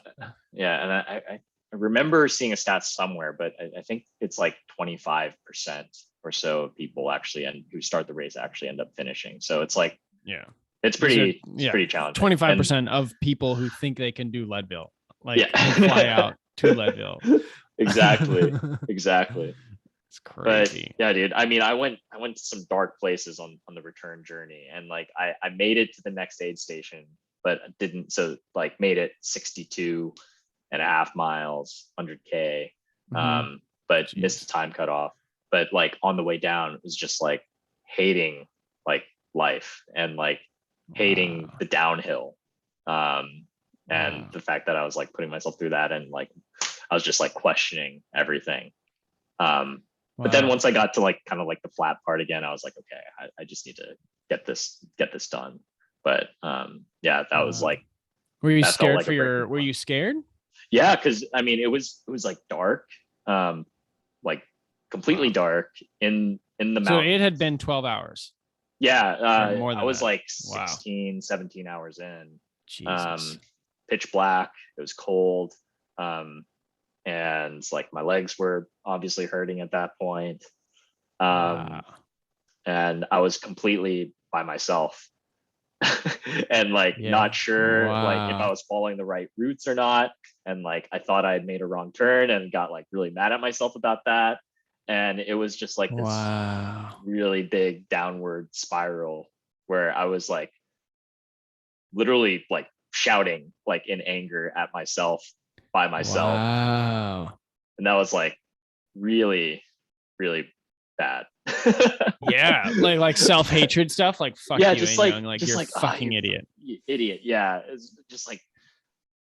Yeah, and I remember seeing a stat somewhere, but I think it's like 25% or so of people actually who start the race actually end up finishing. So it's like, it's pretty challenging. 25% of people who think they can do Leadville, like fly out to Leadville. Exactly. It's crazy. But yeah, dude. I mean, I went to some dark places on the return journey, and like I made it to the next aid station, but didn't. So like made it 62.5 miles, 100K, but missed the time cutoff. But like on the way down, it was just like hating like life and like hating the downhill. And the fact that I was like putting myself through that, and like I was just like questioning everything. But then once I got to like kind of like the flat part again, I was like, okay, I just need to get this done. But yeah, that was like, were you that felt scared like for a breaking your, were point. you scared? Yeah, because I mean, it was like dark, like completely dark in the So it mountain. had been 12 hours Yeah, or more I than was that. like Wow. 16, 17 hours in. Jesus. Pitch black. It was cold. And like my legs were obviously hurting at that point. Wow. And I was completely by myself and like Yeah. not sure like if I Wow. was following the right routes or not. And like I thought I had made a wrong turn and got like really mad at myself about that. And it was just like this Wow. really big downward spiral where I was like literally like shouting like in anger at myself by myself. Wow. And that was like really, really bad. Yeah. Like self-hatred stuff. Like fuck Yeah, you, just and like young. Like you're a fucking idiot. you idiot. Yeah, it's just like,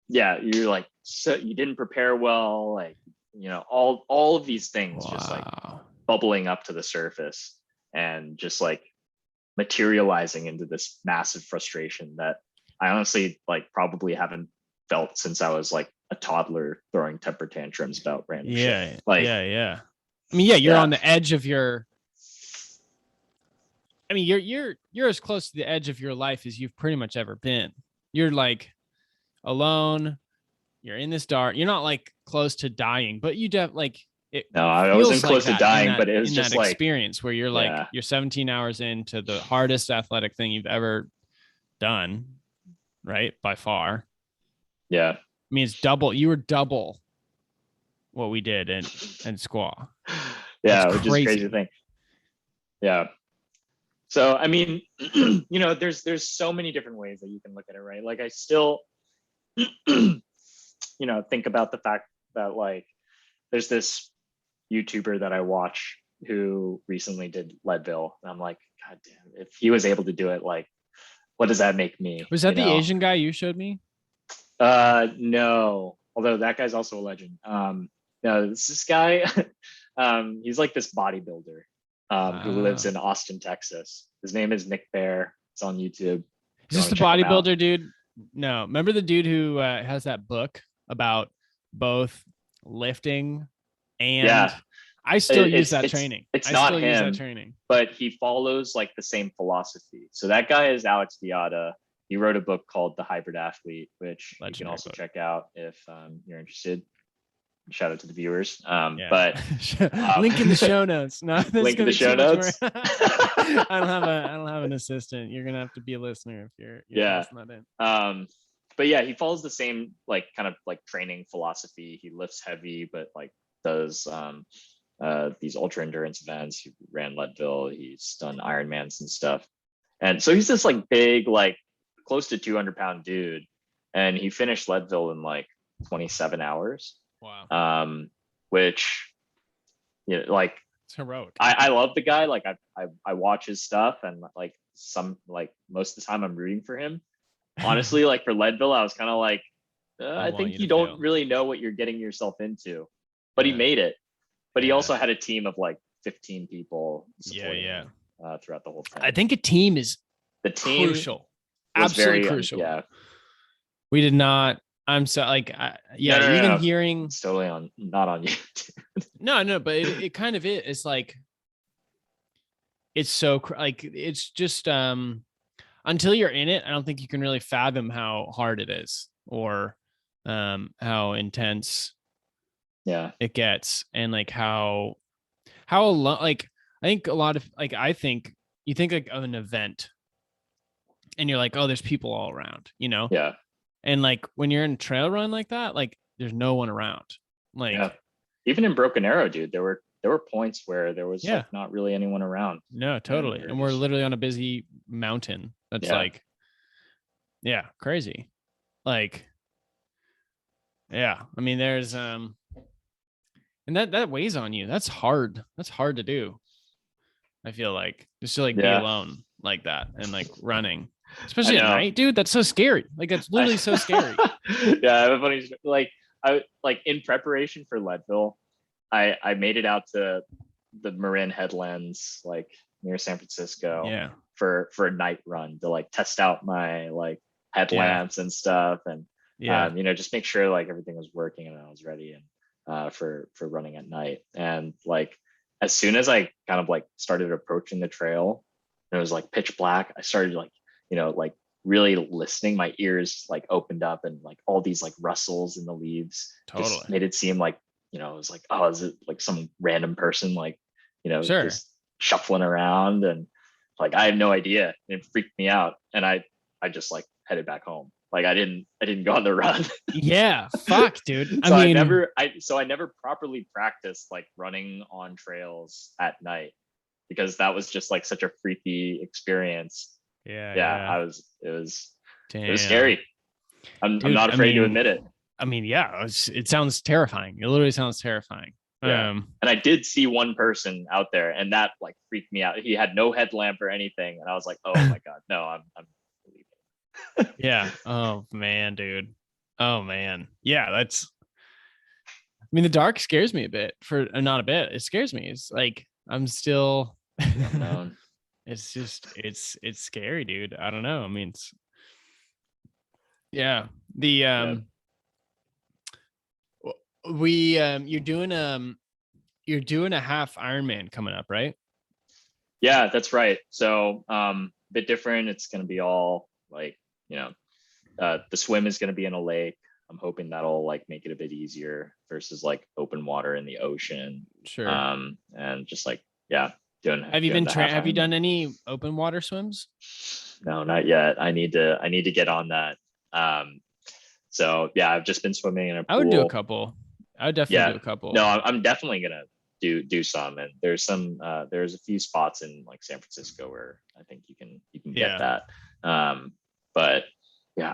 yeah, you're like, so you didn't prepare well, like, you know, all of these things just like Wow. bubbling up to the surface and just like materializing into this massive frustration that I honestly like probably haven't felt since I was like a toddler throwing temper tantrums about random shit. Like, Yeah. I mean, yeah, you're on the edge of your, I mean, you're as close to the edge of your life as you've pretty much ever been. You're like alone. You're in this dark. You're not like close to dying, but you like it. No, I feels wasn't like close to that dying, but it was in just that like, experience where you're like yeah, you're 17 hours into the hardest athletic thing you've ever done, right? By far. yeah, I mean, it's double. You were double what we did in Squaw. yeah, That's which is a crazy. crazy thing. Yeah. So I mean, you know, there's so many different ways that you can look at it, right? Like I still, you know, think about the fact that like there's this YouTuber that I watch who recently did Leadville, and I'm like, God damn, if he was able to do it, like, what does that make me? Was that You the know? Asian guy you showed me? No, although that guy's also a legend. No, this guy, he's like this bodybuilder who lives in Austin, Texas. His name is Nick Bear. It's on YouTube. Is this the bodybuilder dude? No, remember the dude who has that book about both lifting and Yeah, I still use that it's training. it's I not still use that him, training. but he follows like the same philosophy. So that guy is Alex Viada. He wrote a book called The Hybrid Athlete, which you can also check out if you're interested. Shout out to the viewers. Yeah. But link in the show notes. No, link in the show notes. I don't have an assistant. You're gonna have to be a listener if you're yeah. not in. But yeah, he follows the same like kind of like training philosophy. He lifts heavy, but like does these ultra endurance events. He ran Leadville. He's done Ironmans and stuff. And so he's this like big, like close to 200-pound dude, and he finished Leadville in like 27 hours. Wow. Which, you know, like it's heroic. I love the guy. Like I watch his stuff, and like most of the time I'm rooting for him. Honestly, like for Leadville, I was kind of like, I think you don't really know what you're getting yourself into. But he made it. But he also had a team of like 15 people supporting him throughout the whole thing. I think a team is crucial. Absolutely crucial. Yeah. We did not. I'm so like, even hearing. It's totally not on you. No, but it kind of is. It's like, it's so like, it's just, until you're in it, I don't think you can really fathom how hard it is or how intense it gets. And like how like, I think a lot of like, I think you think like of an event and you're like, oh, there's people all around, you know? Yeah. And like when you're in a trail run like that, like there's no one around. Like even in Broken Arrow, dude, there were points where there was like not really anyone around. No, totally. And we're literally on a busy mountain. That's like, crazy. Like, I mean, there's and that weighs on you. That's hard. That's hard to do. I feel like just to like be alone. like that and like running, especially I at know. night, dude. That's so scary. Like that's literally so scary. Yeah, I have a funny like I like in preparation for Leadville, I made it out to the Marin Headlands, like near San Francisco, Yeah. for a night run to like test out my like Yeah. headlamps and stuff, and Yeah. just make sure like everything was working and I was ready, and for running at night. And like as soon as I kind of like started approaching the trail, and it was like pitch black, I started like like really listening. My ears like opened up, and like all these like rustles in the leaves Totally. just made it seem like it was like, oh, is it like some random person like Sure. just shuffling around, and like I had no idea. It freaked me out, and I just like headed back home. Like I didn't go on the run. Yeah. Fuck, dude. I So mean, I never properly practiced like running on trails at night, because that was just like such a freaky experience. yeah. It was Damn. scary. I'm Dude, not afraid to admit it. I mean, yeah, it sounds terrifying. It literally sounds terrifying. Yeah. And I did see one person out there, and that like freaked me out. He had no headlamp or anything, and I was like, oh my god, no, I'm leaving. Yeah. Oh man, dude. Oh man. Yeah, that's I mean the dark scares me a bit for not a bit. It scares me. It's like I'm still Unknown. it's just it's scary, dude. I don't know. I mean it's yeah. The we you're doing a half Ironman coming up, right? Yeah, that's right. So a bit different. It's gonna be all like, the swim is gonna be in a lake. I'm hoping that'll like make it a bit easier versus like open water in the ocean. Sure. And just like, yeah, Have you been have you done any open water swims? No, not yet. I need to get on that. So yeah, I've just been swimming in a pool. I would do a couple. I would definitely do a couple. No, I'm definitely gonna do some, and there's a few spots in like San Francisco where I think you can get that. But yeah,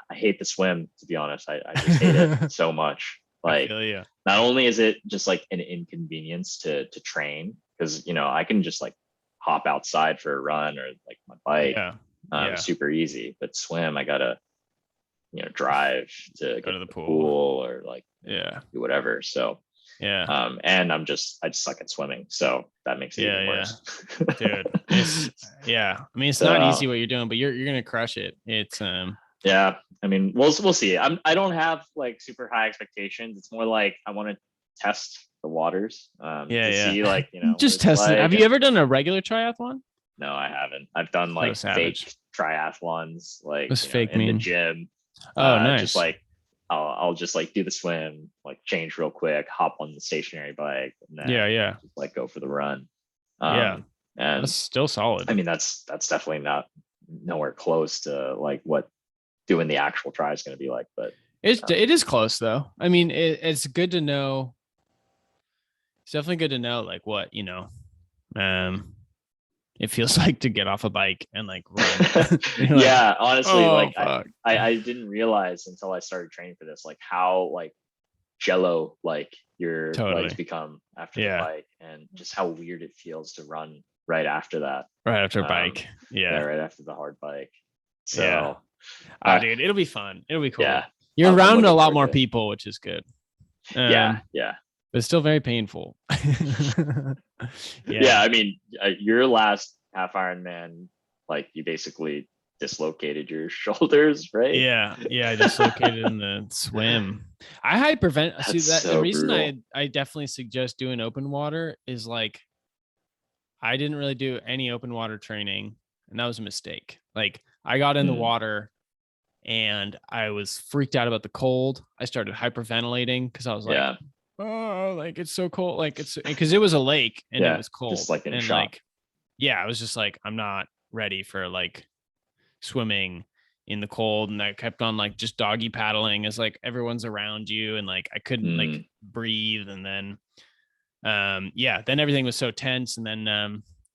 I hate the swim, to be honest. I just hate it so much. Like, not only is it just like an inconvenience to train, because I can just like hop outside for a run or like my bike, super easy. But swim, I gotta drive to go to the pool or like do whatever. So and I just suck at swimming, so that makes it even worse. Dude, I mean it's not easy what you're doing, but you're gonna crush it. It's yeah, I mean we'll see. I don't have like super high expectations. It's more like I want to test the waters, to see like just test it. Have you ever done a regular triathlon? No, I haven't. I've done like fake triathlons, like fake in the gym. Oh, nice. Just like I'll just like do the swim, like change real quick, hop on the stationary bike, and then just, like go for the run. And that's still solid. I mean, that's definitely nowhere close to like what doing the actual try is going to be like, but it is close though. I mean, it's good to know. It's definitely good to know like what it feels like to get off a bike and like run. Yeah, honestly, like I didn't realize until I started training for this, like how like jello like your legs become after the bike, and just how weird it feels to run right after that. Right after a bike. Right after the hard bike. So dude, it'll be fun. It'll be cool. Yeah. You're around a lot more people, which is good. Yeah. But it's still very painful. Yeah, I mean, your last half Ironman, like you basically dislocated your shoulders, right? Yeah, I dislocated in the swim. I hypervent. See that so the reason brutal. I definitely suggest doing open water is like I didn't really do any open water training, and that was a mistake. Like I got in the water and I was freaked out about the cold. I started hyperventilating because I was like, oh, like it's so cold. Like it's because it was a lake and it was cold. Just like in and shock. Like, I was just like, I'm not ready for like swimming in the cold. And I kept on like just doggy paddling as like everyone's around you. And like I couldn't like breathe. And then then everything was so tense. And then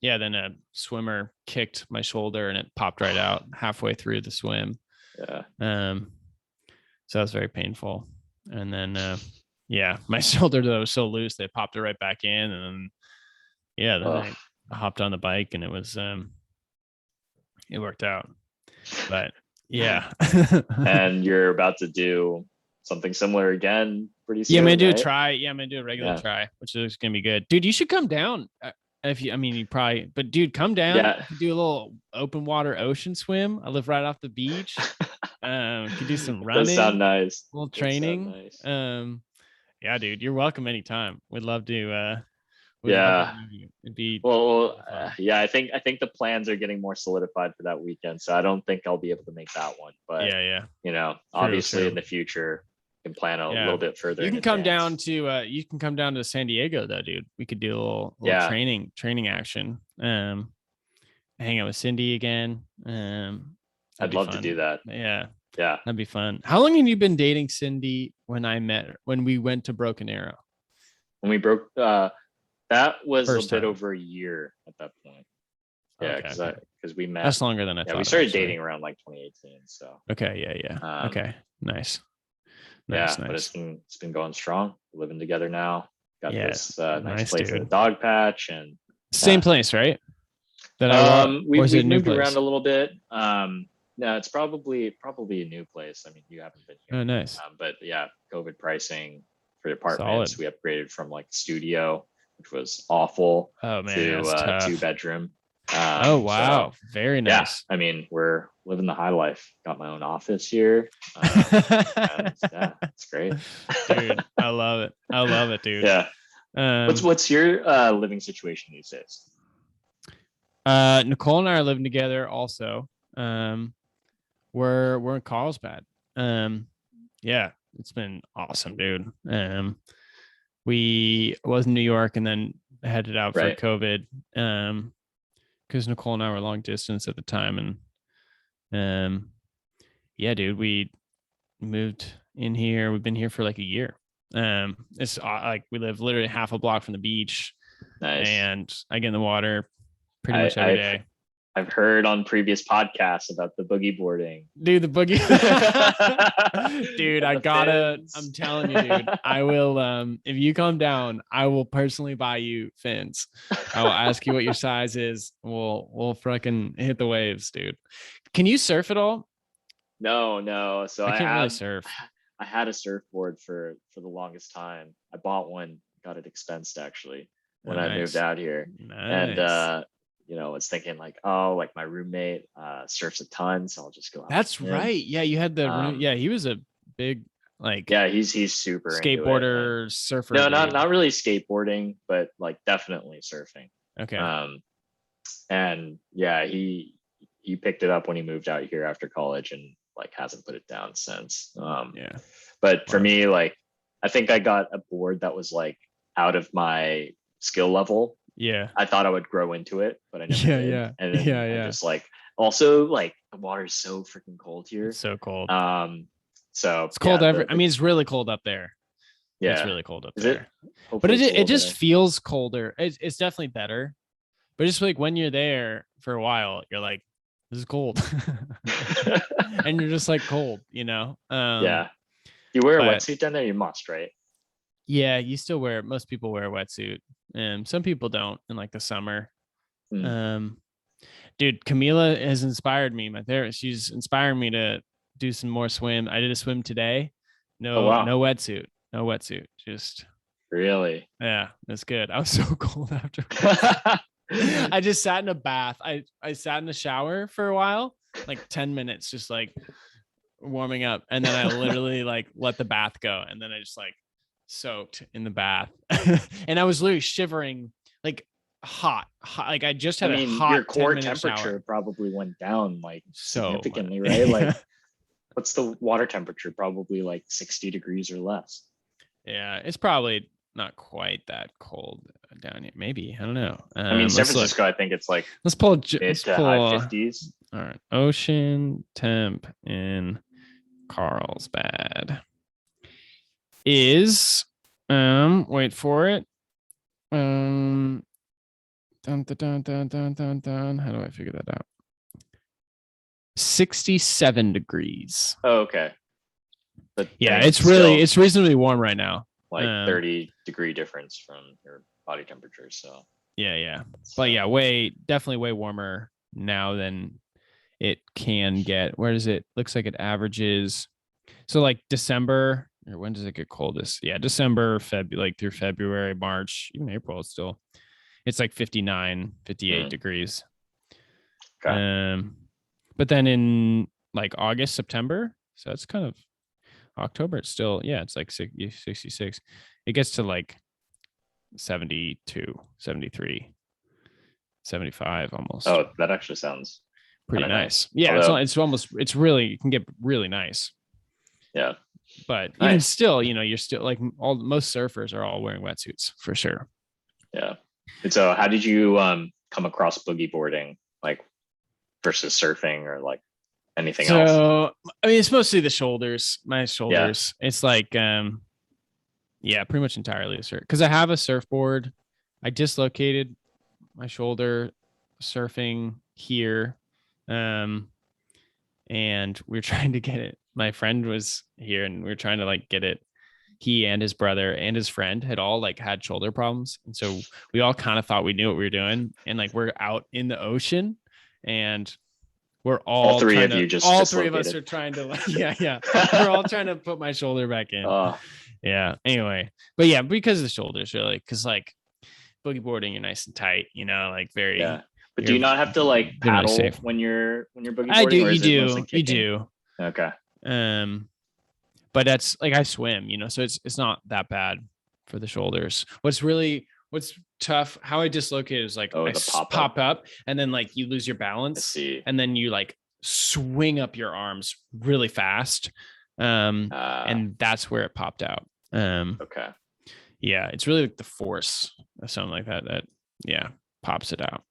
then a swimmer kicked my shoulder and it popped right out halfway through the swim. So that was very painful. And then my shoulder though was so loose they popped it right back in, and then then I hopped on the bike and it was it worked out. But yeah. And you're about to do something similar again pretty soon. Yeah, I'm gonna do right? a try. Yeah, I'm gonna do a regular Yeah. try, which is gonna be good. Dude, you should come down. If you, I mean, you probably, but dude, come down. Yeah. You could do a little open water ocean swim. I live right off the beach. Could do some It running. does sound nice. A little It does sound training. nice. Yeah, dude, you're welcome anytime. We'd love to. We'd love to Yeah. have you. It'd be Well, fun. yeah, I think the plans are getting more solidified for that weekend, so I don't think I'll be able to make that one. But yeah. obviously true. in the future, can plan a Yeah. little bit further. You in can come down advance. to San Diego though, dude. We could do a little Yeah. training action. Hang out with Cindy again. I'd love to do that. Yeah. Yeah. That'd be fun. How long have you been dating Cindy when we went to Broken Arrow? When we broke, that was First a bit time. over a year at that point. Yeah, because Okay. we met. That's longer than I thought. We started actually. dating around like 2018. So Okay, yeah. Okay. Nice. But it's been going strong. We're living together now. Got this nice place at the dog patch and same place, right? That we've moved around a little bit. No, it's probably a new place. I mean, you haven't been here. Oh, nice. But yeah, COVID pricing for the apartments. Solid. We upgraded from like studio, which was awful, Oh man, to tough. 2-bedroom. Oh wow, so, very nice. Yeah, I mean, we're living the high life. Got my own office here. And, yeah, it's great, dude. I love it, dude. Yeah. What's your living situation these days? Nicole and I are living together also. We're in Carlsbad. Yeah, it's been awesome, dude. We was in New York and then headed out for COVID. Because Nicole and I were long distance at the time, and yeah, dude, we moved in here. We've been here for like a year. It's like we live literally half a block from the beach. Nice. And I get in the water pretty much every day. I've heard on previous podcasts about the boogie boarding. Dude, the boogie. Dude, I'm telling you, dude, I will, if you come down, I will personally buy you fins. I will ask you what your size is. We'll fucking hit the waves, dude. Can you surf at all? No. So I can't really surf. I had a surfboard for the longest time. I bought one, got it expensed actually when I moved out here. Nice. And was thinking like, oh, like my roommate surfs a ton, so I'll just go out. That's right. Yeah, you had the he was a big he's super skateboarder, surfer. No, not really skateboarding, but like definitely surfing. Okay. And yeah, he picked it up when he moved out here after college and like hasn't put it down since. Yeah. But for me, like I think I got a board that was like out of my skill level. Yeah. I thought I would grow into it, but I never did. Yeah. And then I just like also like the water's so freaking cold here. It's so cold. So it's cold I mean, it's really cold up there. Yeah. It's really cold up there. But it just feels colder. It's definitely better. But just like when you're there for a while, you're like, this is cold. And you're just like cold, Yeah. You wear a wetsuit down there? You must, right? Yeah, most people wear a wetsuit. And some people don't in like the summer. Dude, Camila has inspired me. My therapist, she's inspiring me to do some more swim. I did a swim today. No wetsuit. No wetsuit. Just really. Yeah, that's good. I was so cold after. I just sat in a bath. I sat in the shower for a while, like 10 minutes, just like warming up. And then I literally like let the bath go. And then I just like soaked in the bath. And I was literally shivering, like hot. Like I just had a hot, your core temperature shower. Probably went down like so significantly, right? Like what's the water temperature? Probably like 60 degrees or less. Yeah, it's probably not quite that cold down here. Maybe, I don't know. I mean, San Francisco, I think it's like let's pull mid to high 50s. All right, ocean temp in Carlsbad is wait for it. Dun, dun, dun, dun, dun, dun, dun. How do I figure that out? 67 degrees. Oh, okay. But yeah, it's reasonably warm right now. Like 30-degree difference from your body temperature. So yeah. But yeah, definitely way warmer now than it can get. Where does it? Looks like it averages. So like December, or when does it get coldest? Yeah, December, like through February, March, even April. It's like 59, 58 degrees. Okay. But then in like August, September, so it's kind of October, it's still, yeah, it's like 60, 66. It gets to like 72, 73, 75 almost. Oh, that actually sounds pretty nice. Yeah, although, it's really, it can get really nice. Yeah. But even still, you're still like most surfers are all wearing wetsuits for sure. Yeah. And so how did you come across boogie boarding, like versus surfing or like anything else? So I mean, it's mostly the shoulders, my shoulders. Yeah. It's like yeah, pretty much entirely a surf, because I have a surfboard. I dislocated my shoulder surfing here. And we were trying to get it. My friend was here and we were trying to like get it. He and his brother and his friend had all like had shoulder problems. And so we all kind of thought we knew what we were doing. And like we're out in the ocean and we're all three of us are trying to like, yeah. We're all trying to put my shoulder back in. Yeah. Anyway, but yeah, because of the shoulders, really, because like boogie boarding, you're nice and tight, like very. Yeah. But do you not have to like paddle when you're boogie boarding? I do. You do. Okay. But that's like I swim, so it's not that bad for the shoulders. What's tough, how I dislocated is like I pop up and then like you lose your balance and then you like swing up your arms really fast. And that's where it popped out. Okay. Yeah, it's really like the force or something like that pops it out.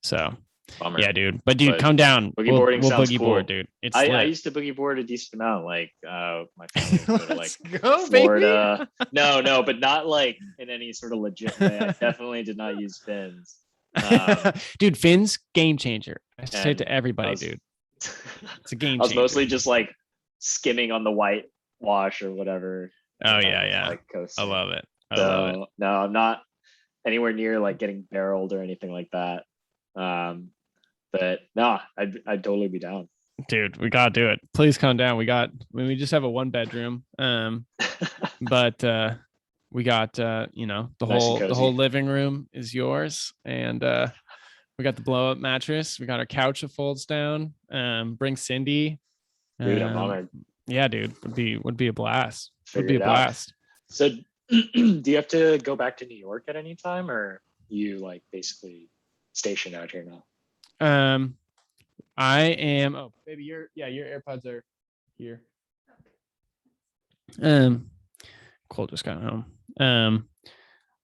So bummer. Yeah, dude. But come down. Boogie boarding we'll sounds boogie cool. board, dude. I used to boogie board a decent amount. Like my family would like go, Florida. No, but not like in any sort of legit way. I definitely did not use fins. Dude, fins, game changer. I say it to everybody, dude. It's a game changer. I was mostly just like skimming on the white wash or whatever. Oh yeah. Like I love it. No, I'm not anywhere near like getting barreled or anything like that. But no, I'd totally be down. Dude, we gotta do it. Please come down. We just have a 1-bedroom. But we got the whole living room is yours, and we got the blow up mattress. We got our couch that folds down. Bring Cindy. Dude, I'm honored. Yeah, dude, would be a blast. Would be a blast. So do you have to go back to New York at any time, or you like basically stationed out here now? I am. Oh, baby, your AirPods are here. Cole just got home.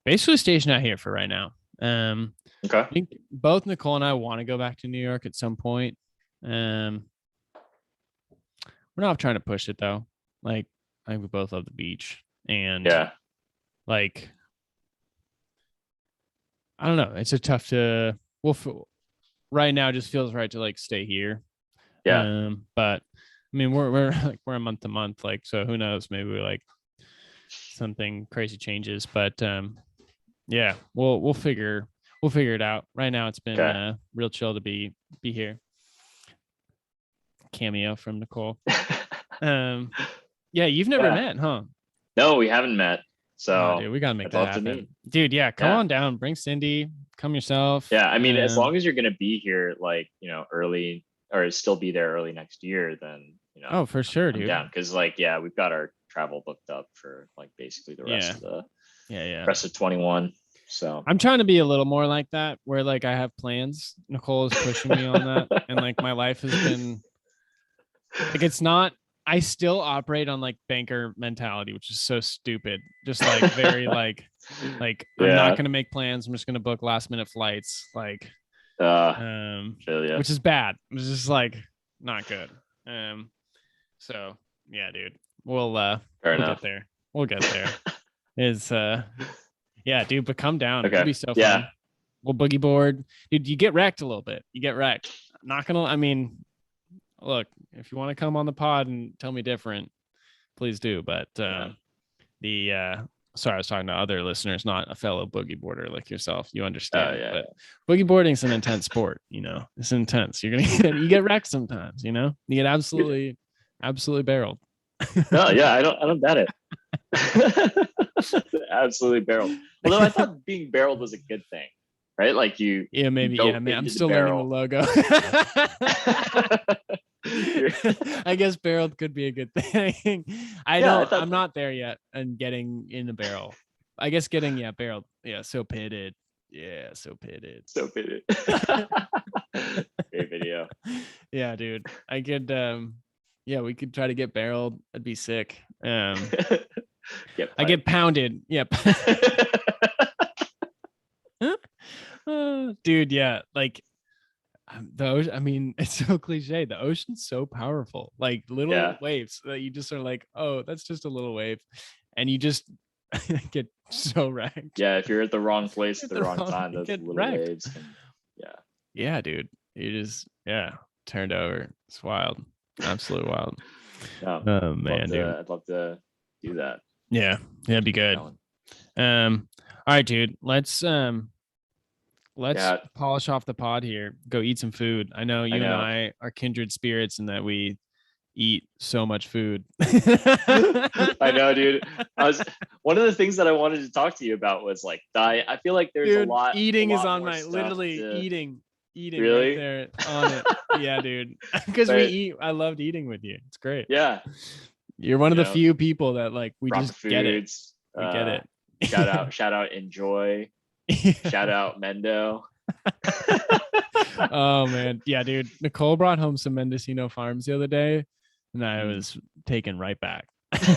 Basically stationed out here for right now. Okay. I think both Nicole and I want to go back to New York at some point. We're not trying to push it though. Like, I think we both love the beach, and like, I don't know. It's a tough to. Right now, it just feels right to like stay here. Yeah. But I mean, we're a month to month. Like, so who knows? Maybe we like something crazy changes. But yeah, we'll figure it out. Right now, it's been real chill to be here. Cameo from Nicole. Yeah, you've never met, huh? No, we haven't met. So dude, we gotta make that happen. Dude, come on down, bring Cindy, come yourself. Yeah, I mean, as long as you're gonna be here, like early, or still be there early next year, then Oh, for sure, dude. Down, because like we've got our travel booked up for like basically the rest of the rest of 21. So I'm trying to be a little more like that, where like I have plans. Nicole is pushing me on that, and like my life has been like, it's not. I still operate on like banker mentality, which is so stupid. Just like very like I'm not gonna make plans. I'm just gonna book last minute flights, like which is bad. It's just like not good. So yeah, dude, we'll get there. We'll get there. Is yeah, dude, but come down. Okay. It'll be so fun. We'll boogie board, dude. You get wrecked a little bit. Not gonna. I mean, look, if you want to come on the pod and tell me different, please do. But sorry, I was talking to other listeners, not a fellow boogie boarder like yourself. You understand, Yeah. but boogie boarding is an intense sport. It's intense. You're gonna you get wrecked sometimes. You get absolutely barreled. No, yeah, I don't doubt it. Absolutely barreled. Although I thought being barreled was a good thing, right? Like you maybe. go Yeah, man. I'm into still the learning the barrel. logo. I guess barreled could be a good thing. I'm not there yet and getting in the barrel. I guess getting barreled. Yeah, so pitted. Yeah, so pitted. So pitted. Great video. Yeah, dude. I could we could try to get barreled. That'd be sick. I get pounded. Yep. Dude, yeah. Like the ocean, I mean, it's so cliche. The ocean's so powerful. Like little waves that you just are like, oh, that's just a little wave. And you just get so wrecked. Yeah, if you're at the wrong place at the wrong time, those little wrecked. waves can, Yeah, dude. You just turned over. It's wild. Absolutely wild. Oh man, dude. I'd love to do that. Yeah, that'd be good. All right, dude. Let's polish off the pod here. Go eat some food. I know and I are kindred spirits in that we eat so much food. I know, dude. One of the things that I wanted to talk to you about was like diet. I feel like there's a lot. Eating is on my eating really? right there on it. Yeah, dude. Because we eat. I loved eating with you. It's great. Yeah. You're one of the few people that like we just foods, get it. We get it. Shout out Enjoy. Shout out Mendo. Oh man. Yeah, dude. Nicole brought home some Mendocino Farms the other day and I was taken right back. She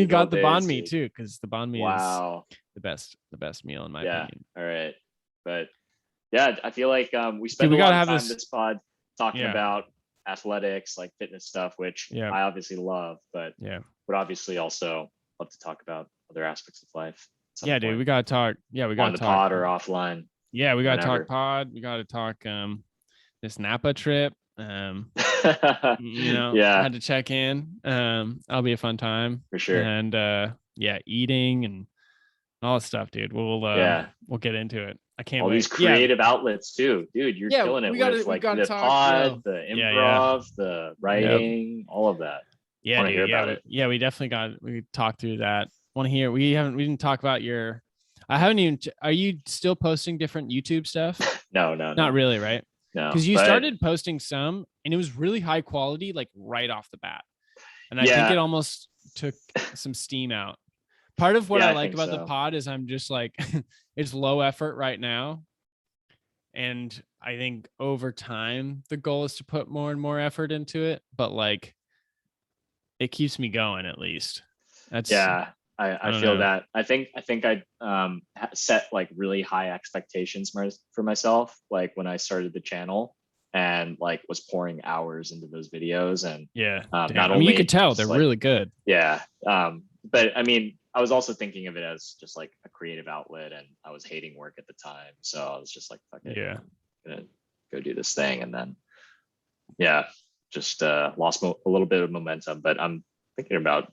got the banh mi too, because the banh mi is the best meal in my opinion. All right. But yeah, I feel like we spent a lot of time this pod talking about athletics, like fitness stuff, which I obviously love, but would obviously also love to talk about other aspects of life. Yeah, dude, we gotta talk. Yeah, we gotta on the pod or offline. Yeah, we gotta talk pod. We gotta talk this Napa trip. Had to check in. That'll be a fun time for sure. And eating and all that stuff, dude. We'll get into it. I can't all wait. These creative outlets too, dude. You're killing it with like the pod, the improv, the writing, all of that. Yeah, dude, we definitely we talked through that. Want to hear? We didn't talk about your. I haven't even. Are you still posting different YouTube stuff? No, not really, right? No, because you started posting some, and it was really high quality, like right off the bat, and I think it almost took some steam out. Part of what I like about the pod is I'm just like, it's low effort right now, and I think over time the goal is to put more and more effort into it. But like, it keeps me going at least. That's I feel that. I think I set like really high expectations for myself, like when I started the channel and like was pouring hours into those videos. And not only you could tell they're really good. Yeah. But I mean, I was also thinking of it as just like a creative outlet, and I was hating work at the time. So I was just like, fuck it, I'm gonna go do this thing. And then, just lost a little bit of momentum, but I'm thinking about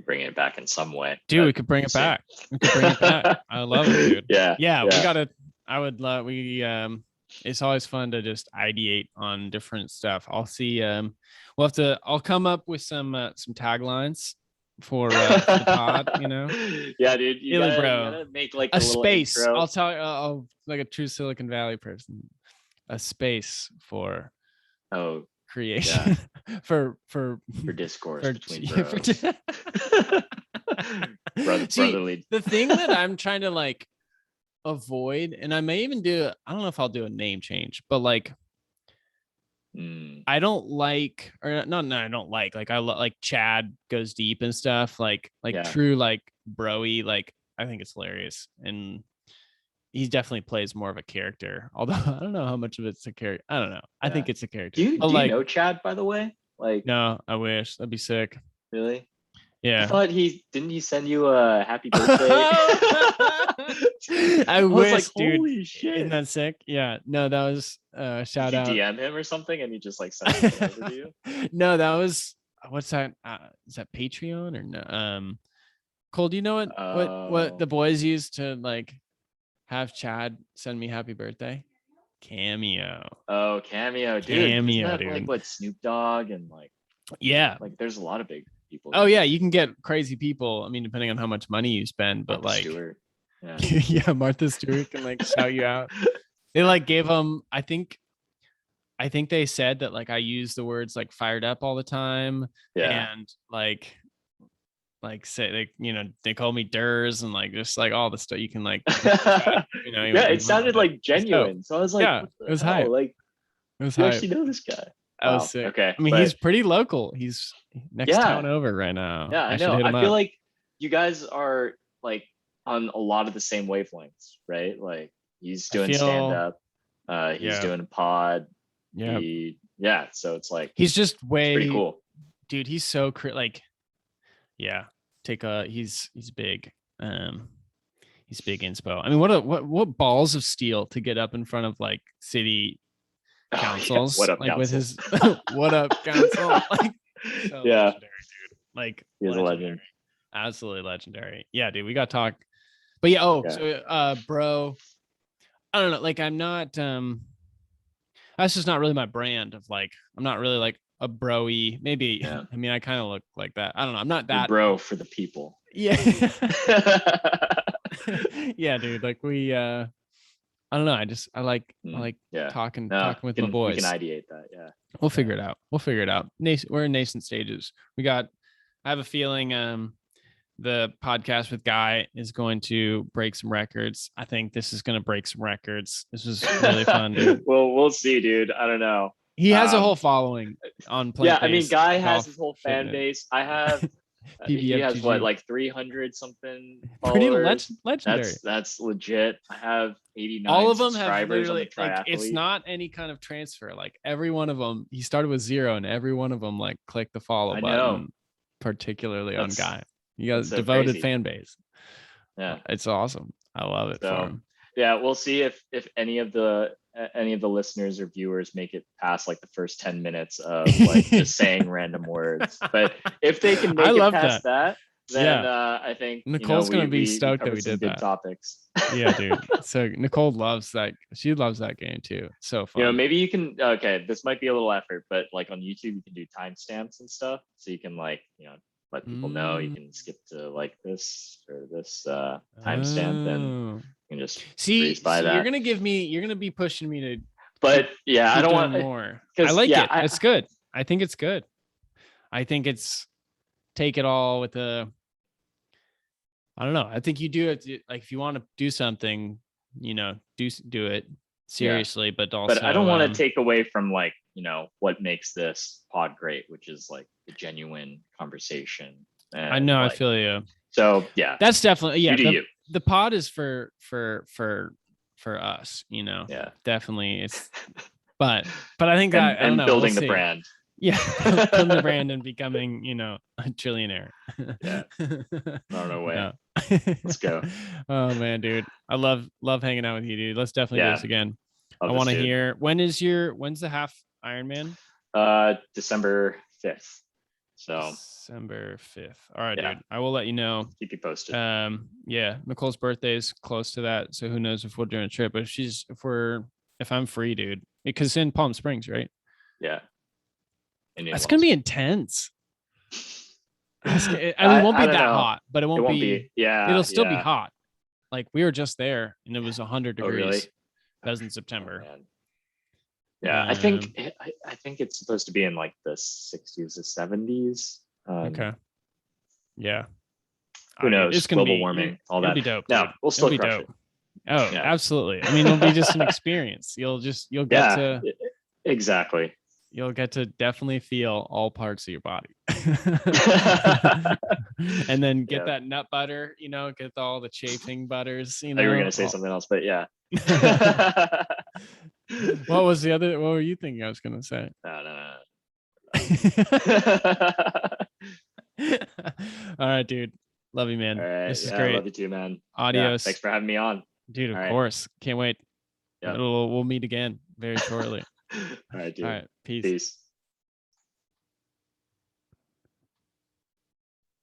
bringing it back in some way. Dude, we could bring it back. I love it, dude. Yeah. We gotta. I would love. It's always fun to just ideate on different stuff. I'll see. We'll have to. I'll come up with some taglines for the pod. Yeah, dude. You gotta make like a space. Intro. I'll tell you. I'll like a true Silicon Valley person. A space for. Oh. Creation for discourse between bros. Brotherly. The thing that I'm trying to like avoid, and I may even do, I don't know if I'll do a name change, but like I don't like, or not I don't like I like Chad Goes Deep and stuff, like true like broy, like I think it's hilarious, and he definitely plays more of a character, although I don't know how much of it's a character. I don't know. I think it's a character. Do you know Chad, by the way? Like, no, I wish. That'd be sick. Really? Yeah. I thought didn't he send you a happy birthday? I wish, like, dude. Holy shit. Isn't that sick? Yeah. No, that was shout out. Did you DM him or something and he just like sent it over to you? No, that was what's that? Is that Patreon or no? Cole, do you know what Oh, the boys use to like have Chad send me happy birthday? Cameo. oh, Cameo, dude. Isn't Cameo, that like dude. what Snoop Dogg and Yeah. like there's a lot of big people. Oh Who yeah, use you can get crazy people. I mean, depending on how much money you spend, but Martha like Stewart. Yeah. yeah, Martha Stewart can like shout you out. They like gave them, I think they said that like I use the words like fired up all the time Yeah. and like say like they call me Durs and like just like all the stuff you can like Yeah, it you run sounded with it. like It's dope. genuine. So I was like, Yeah, what it the was hell? hype. Like, It was you hype. actually know this guy. I was Wow. sick. Okay. I mean, But he's pretty local. He's next yeah, town over right now. yeah, I I should know. hit I him feel up. like you guys are like on a lot of the same wavelengths, right? Like he's I doing stand feel up, he's yeah, doing a pod. yeah. Yeah, so it's like He's just it's pretty way, cool. dude. He's so like, yeah. He's big. He's big inspo. I mean, what balls of steel to get up in front of like city Oh yeah, councils, what up, like with council? his what up council, like so Yeah, legendary, dude. Like he's a legendary, legend. absolutely legendary. Yeah, dude, we got to talk. But yeah, Okay. so bro, I don't know. Like, I'm not. That's just not really my brand of like. I'm not really like a broy. Maybe. Yeah, I mean, I kind of look like that. I don't know. I'm not you're that. bro for the people. Yeah. Yeah, dude. Like we. I don't know. I like Yeah. talking No, with my we can boys. ideate that. Yeah. We'll figure it out. We're in nascent stages. I have a feeling the podcast with Guy is going to break some records. I think this is going to break some records. This was really fun, dude. Well, we'll see, dude. I don't know. He has a whole following on Yeah, I mean, plant-based Guy has golf his whole fan fitness. base. I have he has what, PBFGG. like 300 something Pretty followers. legendary. That's legit. I have 89 All of them have subscribers on the literally like, it's triathlete. not any kind of transfer. Like every one of them, he started with 0 and every one of them like click the follow I button, know. particularly on That's Guy. You got a so devoted crazy. fan base. Yeah. It's awesome. I love it for So him. yeah, we'll see if any of the listeners or viewers make it past like the first 10 minutes of like just saying random words. But if they can make I it love past that, then Yeah. I think Nicole's gonna be stoked that covered we some did good that. topics. Yeah, dude. So Nicole loves that. She loves that game too. So fun. You know, maybe you can, okay, this might be a little effort, but like on YouTube, you can do timestamps and stuff. So you can like, let people know you can skip to like this or this timestamp, and you can just breeze by that. You're gonna be pushing me to But yeah, I don't doing want more. I like it. It's good. I think it's good. I think it's take it all with I don't know. I think you do it like if you want to do something, do it seriously, but also. But I don't want to take away from like what makes this pod great, which is like the genuine conversation. I know. Like, I feel you. So yeah, that's definitely the pod is for us. Yeah, definitely. It's but I think and, I don't know. Building the brand. Yeah, building the brand and becoming a trillionaire. Yeah, no way. No. Let's go. Oh man, dude, I love hanging out with you, dude. Let's definitely do this again. I want to hear when's the half Ironman? December 5th. So December 5th. All right, dude. I will let you know. Keep you posted. Yeah, Nicole's birthday is close to that, so who knows if we'll do a trip. But if I'm free, dude, because in Palm Springs, right? Yeah. That's gonna be intense. I mean, it won't be that hot, but it won't be. Yeah, it'll still be hot. Like we were just there, and it was 100 degrees. Oh, really? That was in September. Oh, yeah, I think it's supposed to be in like the 60s to 70s. Okay. Yeah. Who knows? It's gonna global be warming. All it'll that. be dope. No, dude. we'll still be crush dope. it. Oh, yeah. Absolutely. I mean, it'll be just an experience. You'll get to exactly. You'll get to definitely feel all parts of your body. And then get that nut butter, get all the chafing butters, you were gonna say something else, but yeah. What were you thinking I was gonna say? No. All right, dude. Love you, man. All right. This is great. Love you too, man. Adios. Thanks for having me on. Dude, of course. Can't wait. Yeah. We'll meet again very shortly. All right, dude. All right. Peace. Peace.